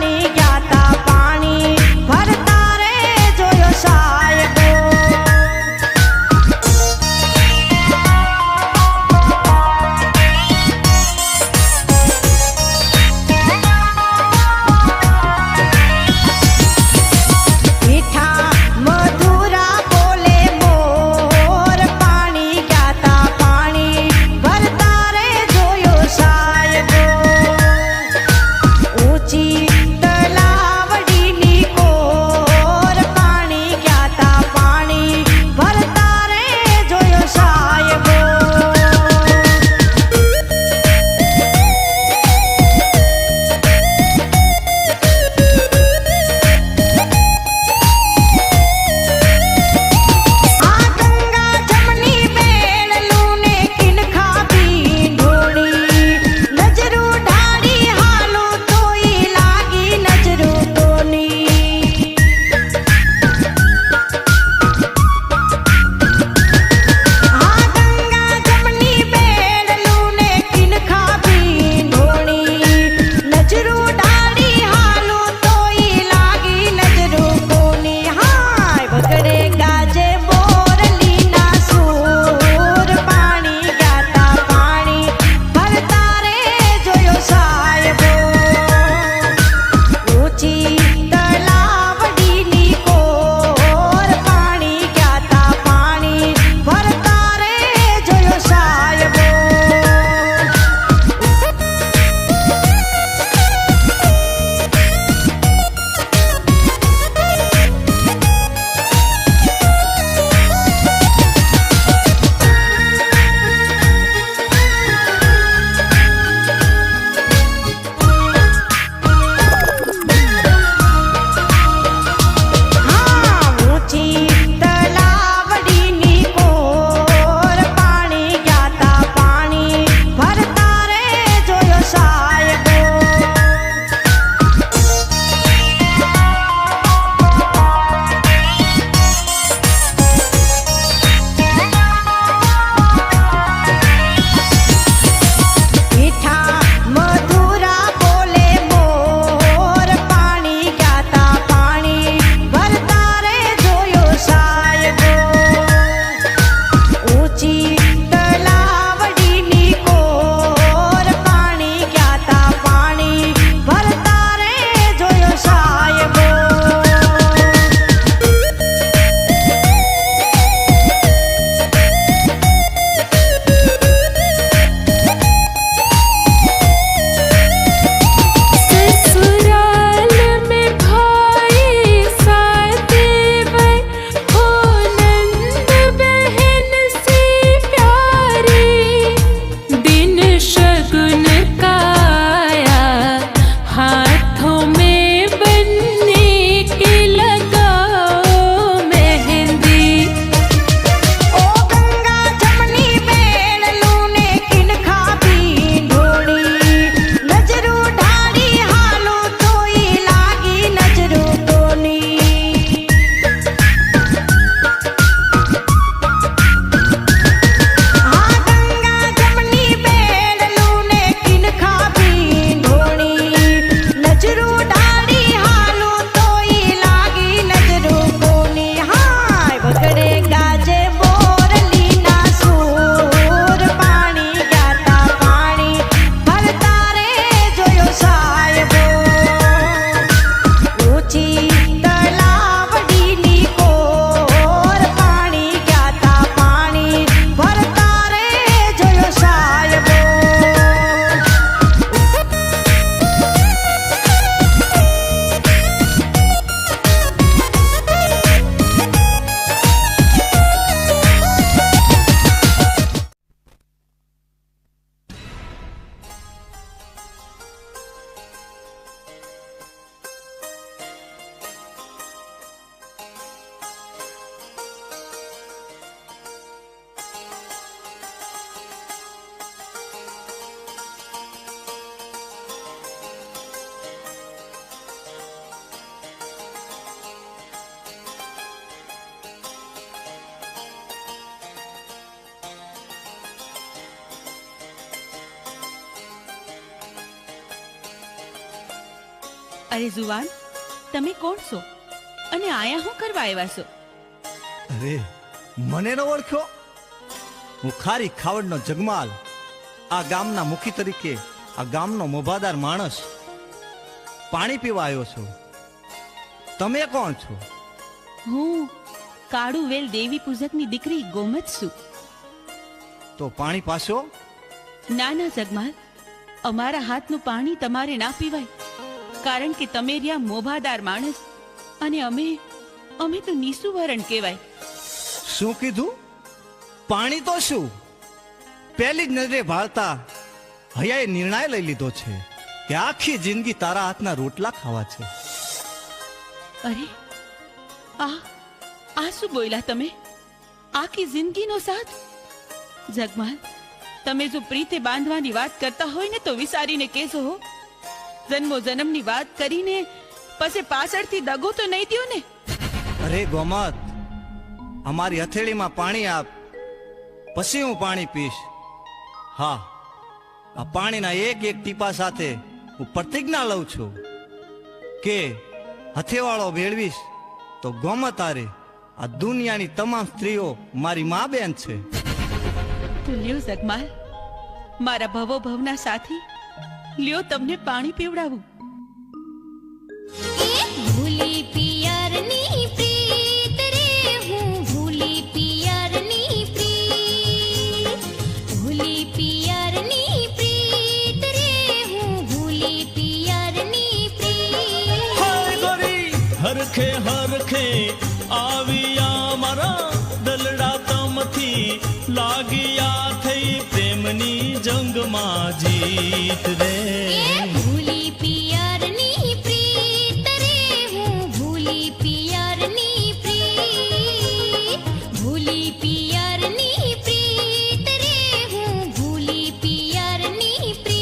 અરે જુવાન, તમે કોણ છો અને આયા શું કરવા આવ્યા છો? અરે મને ન ઓળખ્યો? હું ખારી ખાવડનો જગમાલ, આ ગામના મુખી તરીકે આ ગામનો મોભાદાર માણસ પાણી પીવા આવ્યો છું. તમે કોણ છો? હું કાળુવેલ દેવી પૂજકની દીકરી ગોમત છું. તો પાણી પાછો? ના ના જગમાલ, અમારા હાથનું પાણી તમારે ના પીવાય, કારણ કે તમે રહ્યા મોભાદાર માણસ અને અમે તો નિસુવરણ કહેવાય. શું કીધું? પાણી તો શું? પહેલી જ નજરે ભાળતા હૈયાએ નિર્ણય લઈ લીધો છે કે આખી જિંદગી તારા હાથના રોટલા ખાવા છે. અરે આ શું બોલ્યા તમે? આખી જિંદગીનો સાથ? જગમાલ, તમે જો પ્રીતે બાંધવાની વાત કરતા હોય ને તો વિચારીને કહેજો હો. જન્મો જન્મની વાત કરીને પછી પાછળથી દગો તો નહીં દ્યો ને. અરે ગોમત, અમારી હથેળીમાં પાણી આપ, પછી હું પાણી પીશ. હા, આ પાણીના એક એક ટીપા સાથે હું પ્રતિજ્ઞા લઉં છું કે હથેવાળો ભેળવીશ તો ગોમત તારે આ દુનિયાની તમામ સ્ત્રીઓ મારી મા બેન છે. તો લ્યો જગમાલ, મારા ભવો ભવના સાથી, લ્યો તમને પાણી પીવડાવું. ભૂલી પિયરની પ્રીત રે, હું ભૂલી પિયરની પ્રીત, ભૂલી પિયરની પ્રીત રે, હું ભૂલી પિયરની પ્રીત. હાય ગોરી હરખે હરખે આવ્યા મારા દલડા તમથી, લાગ્યા થઈ પ્રેમની જંગમાં જીત રે. ભૂલી પિયરની પ્રીત રે, હું ભૂલી પિયરની પ્રીત, ભૂલી પિયરની પ્રીત રે, હું ભૂલી પિયરની પ્રીત.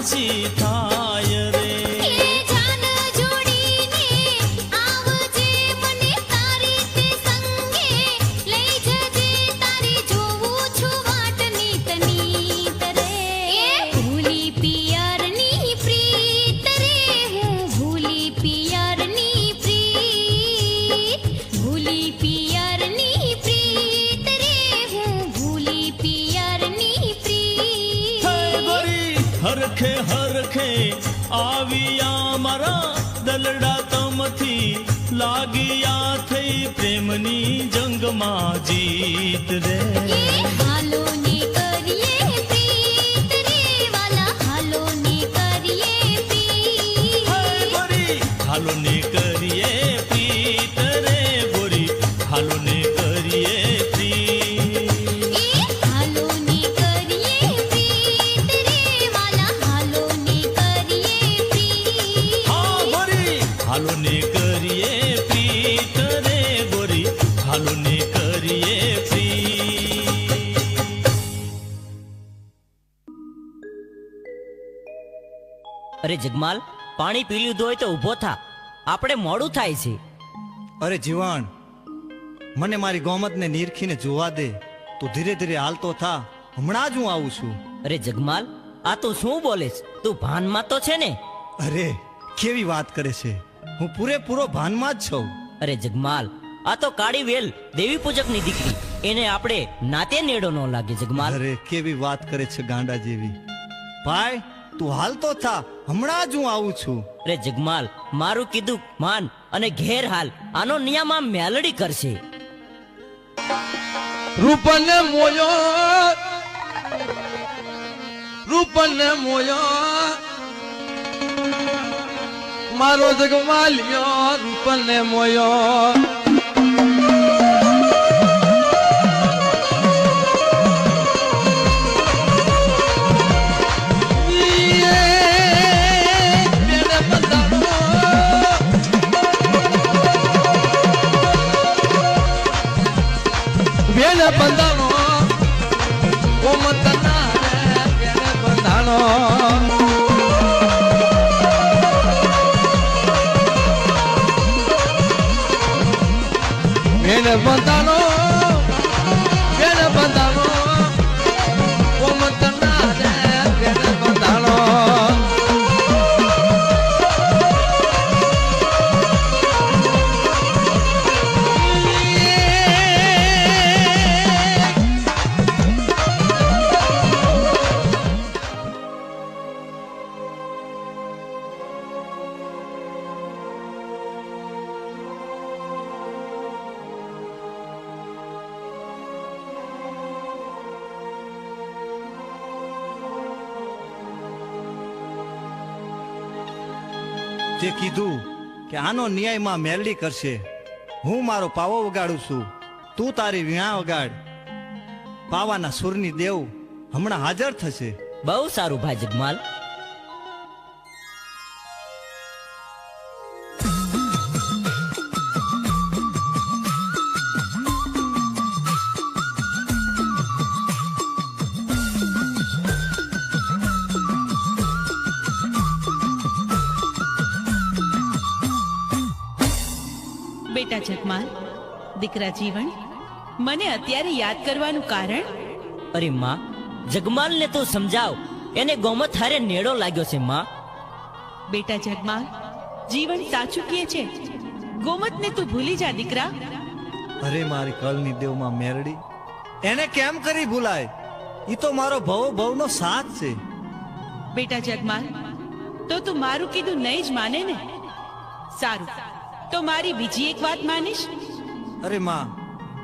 દાસી થાય રે એ જાન જોડીને આવજે મને તારી તે સંગે લઈ જજે તારી જોઉં છું વાટની તની તરે ભૂલી પિયરની પ્રીત રે હું ભૂલી પિયરની પ્રીત ભૂલી પિયરની પ્રીત રે હું ભૂલી પિયરની પ્રીત હે ગોરી હરખે હરખે આવ્યા મારા દલડા તમથી લાગ્યા થઈ પ્રેમની જંગમાં જીત રે એ હાલો ને કરીએ પ્રીત રે વાલા હાલો ને કરીએ પ્રીત હે ગોરી હાલો ને કરીએ પ્રીત રે ગોરી હાલો ને કરીએ પ્રીત એ હાલો ને કરીએ પ્રીત રે વાલા હાલો ને કરીએ પ્રીત હા ગોરી હાલો ને કરીએ પ્રીત રે ગોરી હાલો ને કરીએ પ્રીત અરે જગમાલ પાણી પી લીધું હોય તો ઊભો થા, આપણે મોડું થાય છે. અરે જીવણ, મને મારી ગોમતને નીરખીને જોવા દે. તું ધીરે ધીરે હાલતો થા, હમણાં જ હું આવું છું. અરે જગમાલ, આ તું શું બોલેસ? તું ભાનમાં તો છે ને? અરે કેવી વાત કરે છે, હું પૂરેપૂરો ભાનમાં જ છું. અરે જગમાલ, આ તો કાળી વેલ દેવી પૂજકની દીકરી, એને આપણે નાતે નેડો ન લાગે જગમાલ. અરે કેવી વાત કરે છે ગાંડા જેવી. ભાઈ તું હાલતો થા, હમણાં જ હું આવું છું. અરે જગમાલ, મારું કીધું માન અને ઘેર હાલ, આનો નિયમ મેલડી કરશે. રૂપને મોયો, રૂપને મોયો, મારો જગમાલિયો રૂપને મોયો. બેને બંધાણો ગોમતના બેને બંધાણો. બેને બંધાણો, બેને બંધાણો ગોમતના બેને બંધાણો. તે કીધું કે આનો ન્યાયમાં મેલડી કરશે. હું મારો પાવો વગાડું છું, તું તારી વીણા વગાડ. પાવાના સુરની દેવ હમણાં હાજર થશે. બહુ સારું ભાઈ જગમાલ. બેટા જગમાલ, દીકરા જીવન, મને અત્યારે યાદ કરવાનું કારણ? અરે માં, જગમાલને તું સમજાવ, એને ગોમત હારે નેડો લાગ્યો છે માં. બેટા જગમાલ, જીવન સાચું કહે છે, ગોમતને તું ભૂલી જા દીકરા. અરે મારી કલની દેવમાં મેરડી, એને કેમ કરી ભૂલાય? ઈ તો મારો ભવ ભવનો સાથ છે. બેટા જગમાલ, તો તું મારું કીધું નહીં જ માને ને? સારું, તો મારી બીજી એક વાત માનીશ? અરે માં,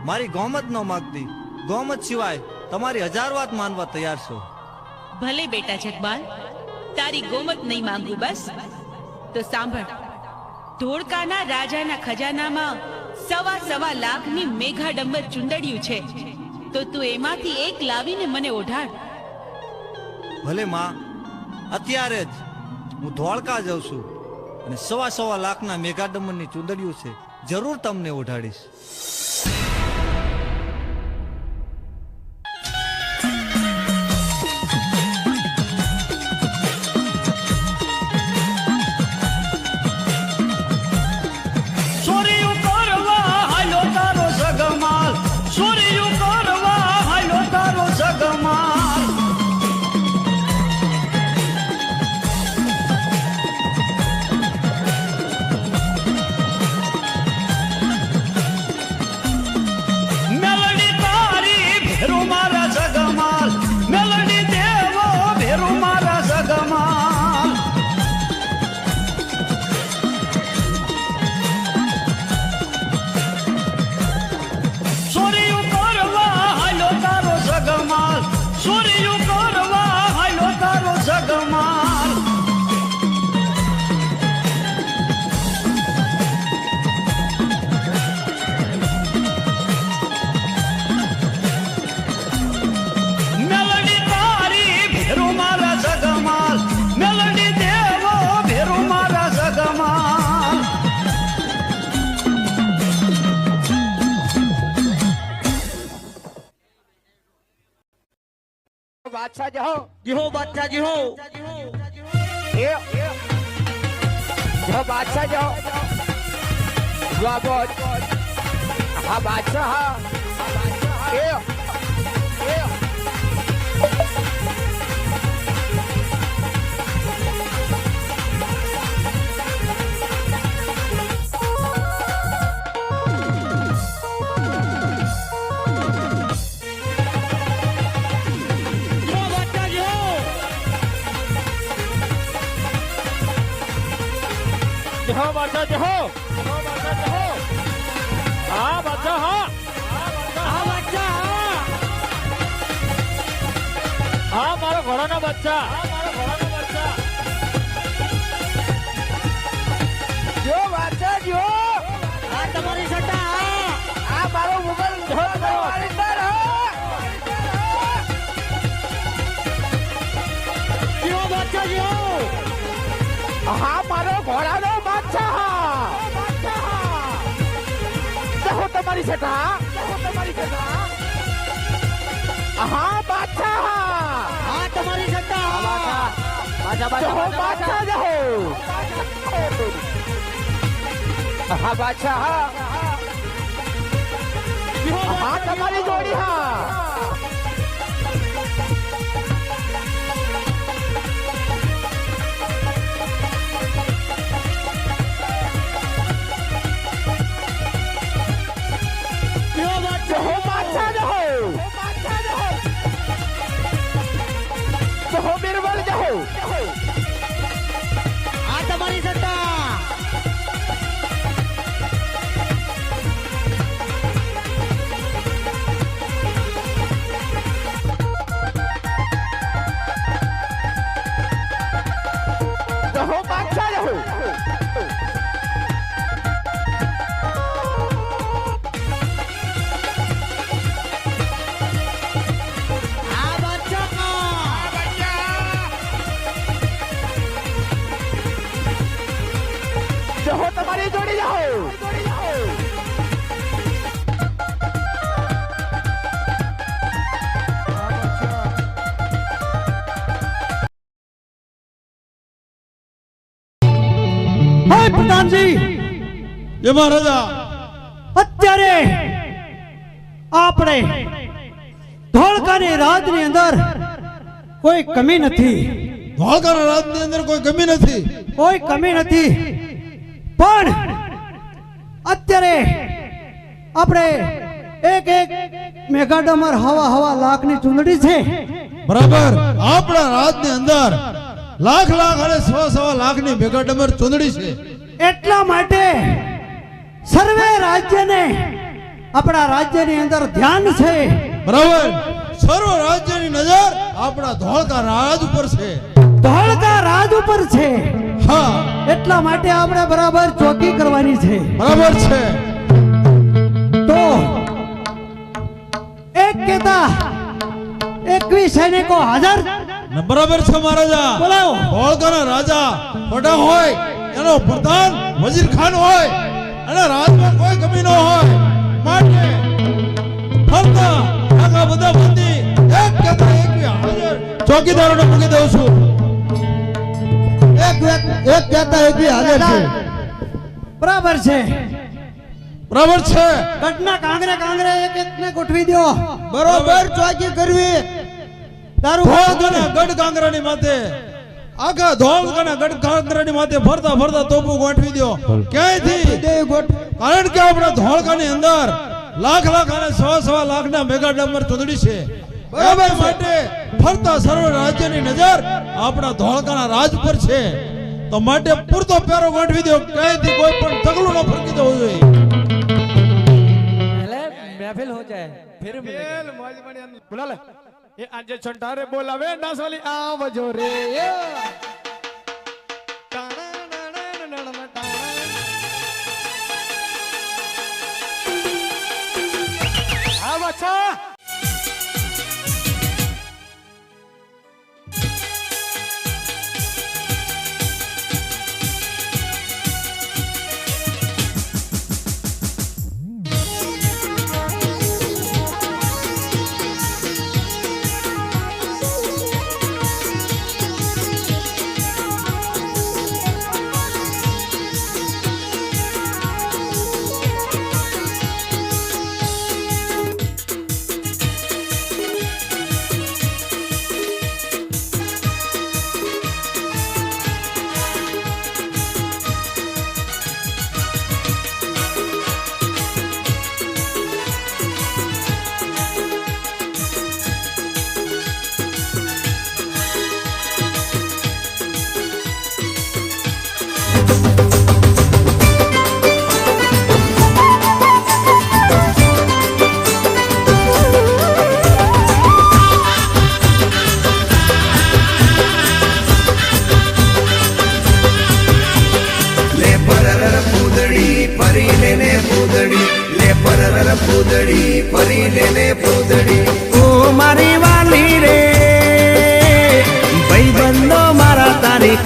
મારી ગોમત ન માગતી, ગોમત સિવાય તમારી 1000 વાત માનવા તૈયાર છો. ભલે બેટા જગમાલ, તારી ગોમત નહીં માંગુ બસ. તો સાંભળ, ધોળકાના રાજાના ખજાનામાં 1.25 લાખની મેઘાડંબર ચુંદડિયું છે, તો તું એમાંથી એક લાવીને મને ઓઢાડ. ભલે માં, અત્યારે જ હું ધોળકા જાઉં છું અને 1.25 લાખના મેઘાડંબરની ચુંદડીઓ છે, જરૂર તમને ઓઢાડીશ. બાદશાહ જહો જીહો બાદશાહ જીહો એ જો બાદશાહ જો જો બોલ હા બાદશાહ હા એ જહો બાદશાહ જહો હા બાદશાહ હા હા બાદશાહ હા મારો ઘોડાનો બચ્ચા જો બાદશાહ જો આ તમારી સટ્ટા આ મારો મુગલ વારિસદાર જીહો બાદશાહ જીહો હા મારો ઘોડાનો બાદશાહ જહો તમારી સટા હા બાદશાહ આ તમારી સટ્ટા જહો બાદશાહ જહો હા બાદશાહ હા તમારી જોડી હા જહો બાદશાહ જહો બિરબલ જહો આ તમારી સટ્ટા જહો બાદશાહ જહો આ બાદશાહ જહો તમારી જોડી જહો હે પ્રધાનજી જય મહારાજા અત્યારે આપણે ધોળકાની રાજની અંદર કોઈ કમી નથી ધોળકાના રાજની અંદર કોઈ કમી નથી કોઈ કમી નથી પણ અત્યારે આપણે એક મેગાડમર હવા લાખની ચૂંદડી છે બરાબર આપણા રાજની અંદર લાખ અને સવા લાખની ભેગા ડમર ચૂંદડી છે એટલા માટે સર્વે રાજ્યને આપણા રાજ્યની અંદર ધ્યાન છે બરાબર સર્વ રાજ્યની નજર આપણા ધોળકા રાજ ઉપર છે ધોળકા રાજ ઉપર છે હા એટલા માટે આપણે બરાબર ચોકી કરવાની છે બરાબર છે તો એક કેતા 21 સૈનિકો હાજર બરાબર છે મહારાજા બોલાવો ધોળકાના રાજા મોટા હોય એનો પ્રધાન વજીર ખાન હોય અને રાજમાં કોઈ કમી ન હોય માટે ફરતા આખા બધા બંદી એક કહેતા એક હાજર ચોકીદારોને મૂકી દઉં છું એક કહેતા એક હાજર છે બરાબર છે બરાબર છે ગઢના કાંગરે એકને ગોઠવી દો બરાબર ચોકી કરવી દારૂ ધોળકાના ગઢ કાંગરાની માથે આખા ધોળકાના ગઢ કાંગરાની માથે ફરતા તોપું ગોઠવી દો ક્યાંયથી કારણ કે આપણા ધોળકાની અંદર લાખ અને સવા લાખના મેગા ડમ્બર ચૂંદડી છે બરાબર માટે ફરતા સર્વ રાજ્યની નજર આપણા ધોળકાના રાજ પર છે તો માટે પૂરતો પેરો ગોઠવી દો ક્યાંયથી કોઈ પણ તગલું ન ફરકી જવું જોઈએ महफिल हो जाए फिर બોલા લે એ આજે છંટારે બોલાવે ડાસોલી આવજો રે આ બચ્ચા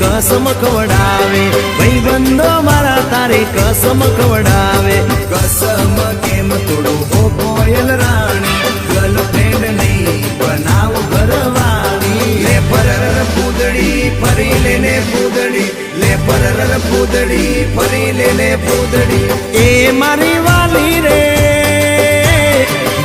કસમ ખવડાવે ભાઈબંધો મારા તારી કસમ ખવડાવે કસમ કેમ તોડો ઓ કોયલ રાણી ગર્લફ્રેન્ડ નહીં બનાવ ઘરવાળી લે પરર પૂદડી ફરી લેને પૂદડી લે પરર પૂદડી ફરી લેને પૂદડી એ મારી વાલી રે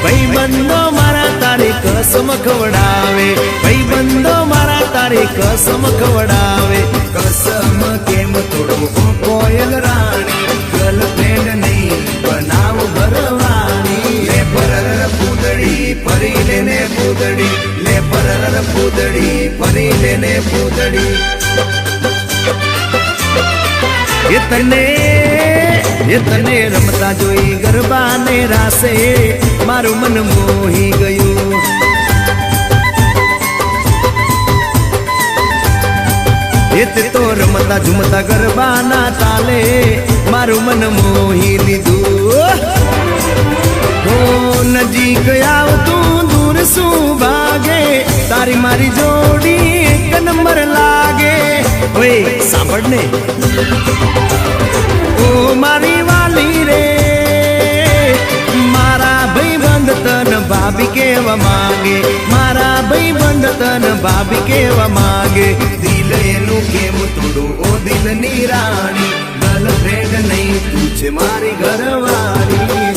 ભાઈબંધો મારા તારી કસમ ખવડાવે ભાઈબંધો મારા તારી કસમ ખવડાવે કસમ કેમ તોડો કોયલ રાણી ગર્લફ્રેન્ડ નહીં બનાવ ઘરવાળી લે પરર પૂદડી ફરી લેને પૂદડી લે પરર પૂદડી ફરી લેને પૂદડી એ તને રમતા જોઈ ગરબાને રાસે મારું મન મોહી ગયું એ તો રમતા ઝુમતા ગરબાના તાલે મારું મન મોહી લીધું હો નજીક આવતું દૂર શું ભાગે તારી મારી જોડી એક નંબર લાગે ઓય સાંભળ ને ઓ મારી વાલી રે મારા ભાઈબંધ તન ભાભી કેવા માંગે મારા ભાઈબંધ તન ભાભી કેવા માંગે દિલ એનું કેમ તોડું ઓ દિલની રાણી ગર્લફ્રેન્ડ નહીં તું છે મારી ઘરવાળી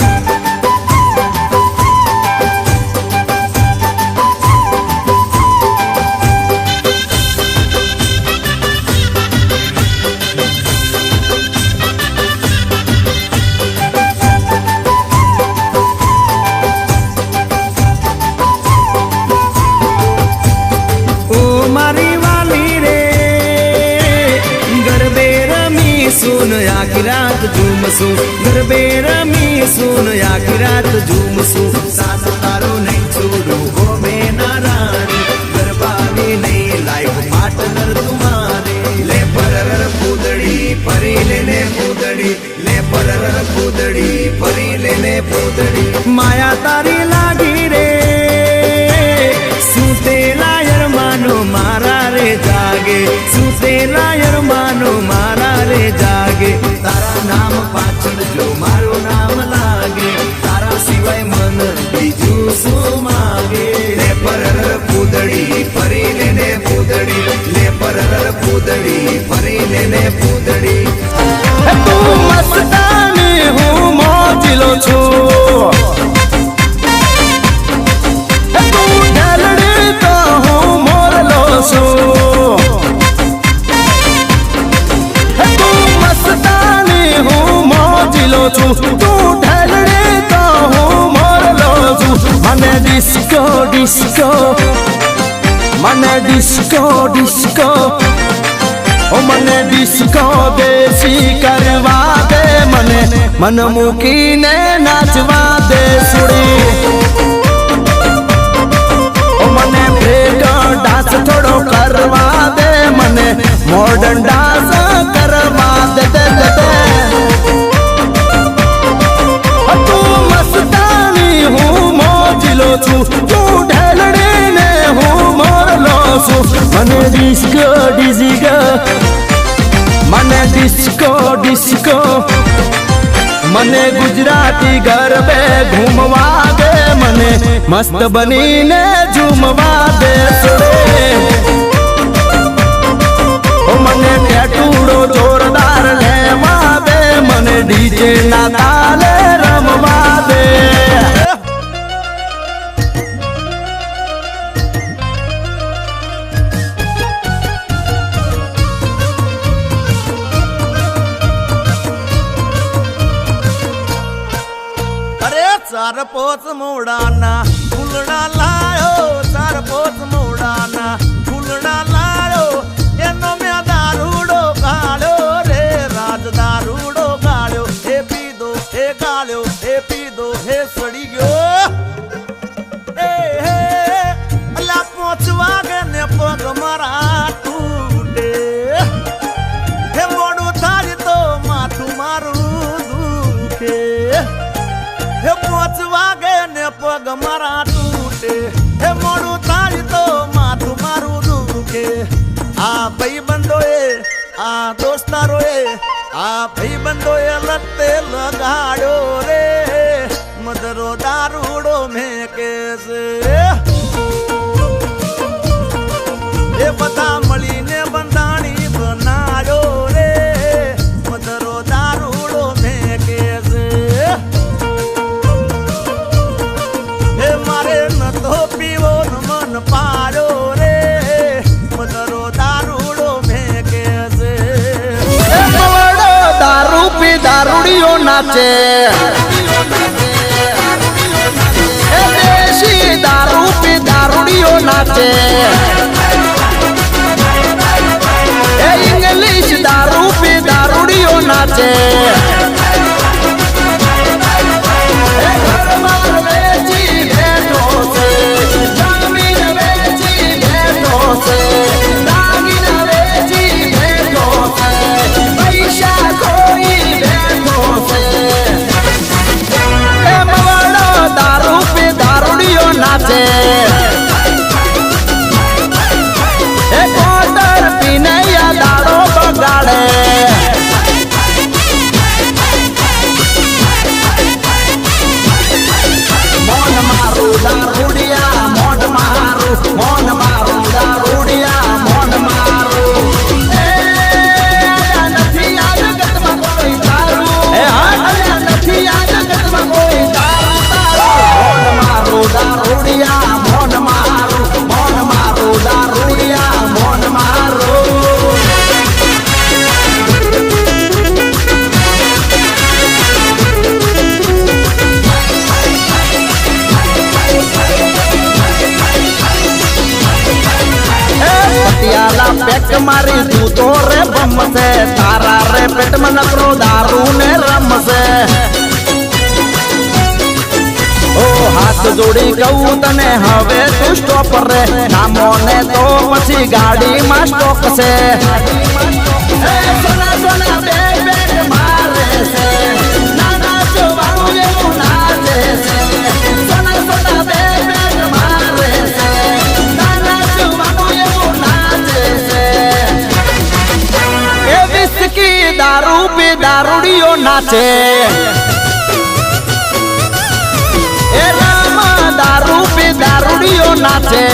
આખી રાત ઝૂમશું ગરબે રમી સુન આખી રાત ઝૂમશું સાસ તારો નહીં છોડું હો મેના રાણી ગરબાની નહીં લાઈફ પાર્ટનર તુમારે લે પરર પૂદડી ફરી લેને પૂદડી લે પરર પૂદડી ફરી લેને પૂદડી માયા તારી લાગી રે સુતેલા યરમાનો મારા રે જાગે સુતેલા યરમાનો મારા રે જાગે તારા નામ પાછળ જો મારું નામ લાગે તારા સિવાય મન બીજું શું માગે લે પરર પૂદડી ફરી લેને પૂદડી લે પરર પૂદડી ફરી લેને પૂદડી તું મસ્તાની હું મોજીલો છું તું ઢલડી તો હું મોરલો છું છું તું ઢલડી તો હું મોરલો છું મને ડિસ્કો ડિસ્કો મને ડિસ્કો ડિસ્કો ઓ મને ડિસ્કો દેશી કરવા દે મને મન મૂકીને નાચવા દે સુડી ઓ મને બ્રેક ડાન્સ થોડો કરવા દે મને મોડર્ન ડાન્સ કરવા દે દે દે હું મોજીલો છું તું ઢેલડીને હું મોરલો છું મને ડિસ્કો ડિસ્કો મને ડિસ્કો ડિસ્કો મને ગુજરાતી ગરબે ઘૂમવા દે મને મસ્ત બનીને ઝૂમવા દે મને ટેટુડો જોરદાર લેવા દે મને ડીજે ના તાલે રમવા દે ચાર પોચ મોડાના ફૂલડા લાયો ચાર પોચ મોડાના ફૂલડા લાયો એનો મેં દારૂડો ગાળ્યો રે રાજ દારૂડો ગાળ્યો હે પીધો હે ગાળ્યો હે પીધો હે સડી ગયો એ હે અલા પહોંચવા ગે ને પગ મારા તૂટે હે મોડું થાય તો માથું મારું દુખે હે 5 વાગે ને પગ મારા તૂટે હે મોડું થાય તો આ દોસ્તારોએ આ ભાઈબંધોએ લતે લગાડ્યો રે મદરો દારૂડો મેકે છે એ બધા મળીને બંધાણી બનાડ્યો રે મદરો દારૂડો મેકે છે એ મારે નતો પીવો ન મન પાડ્યો રે મદરો દારૂડો મેકે છે એ મવડો દારૂ પી દારૂડિયો નાચે એ દેશી દારૂ પી દારૂડિયો નાચે એ ઇંગ્લિશ દારૂ પી દારૂડિયો નાચે એ ઘરમાં વેચી બેઠો છે જમીન વેચી બેઠો છે દાગીના વેચી બેઠો છે પૈસા ખોઈ બેઠો છે એ મવાડો દારૂ પી દારૂડિયો નાચે એ કોટર પીને યા દાડો બગાડે મોન મારું દારૂડિયા મોન મારું દારૂડિયા મોન મારું એ નથી આ જગતમાં કોઈ દારૂ એ નથી આ જગતમાં કોઈ દારૂ મોન મારું દારૂડિયા મોન મારું દારૂડિયા મોન મારું પટિયાલા પેક મારી તું તો રે બમશે તારા રે પેટમાં નકરો દારૂ ને રમશે ઓ હાથ જોડી કહું તને હવે તું સ્ટોપ રે નામો ને તો પછી ગાડીમાં સ્ટોક છે એ સોના સોના બે બેટ મારે છે નાના જોવાનું એવું નાચે છે સોના સોના બે બેટ મારે છે નાના જોવાનું એવું નાચે છે એ વિસ્કી દારૂ પી દારૂડિયો નાચે એ રામ દારૂ પી દારૂડિયો નાચે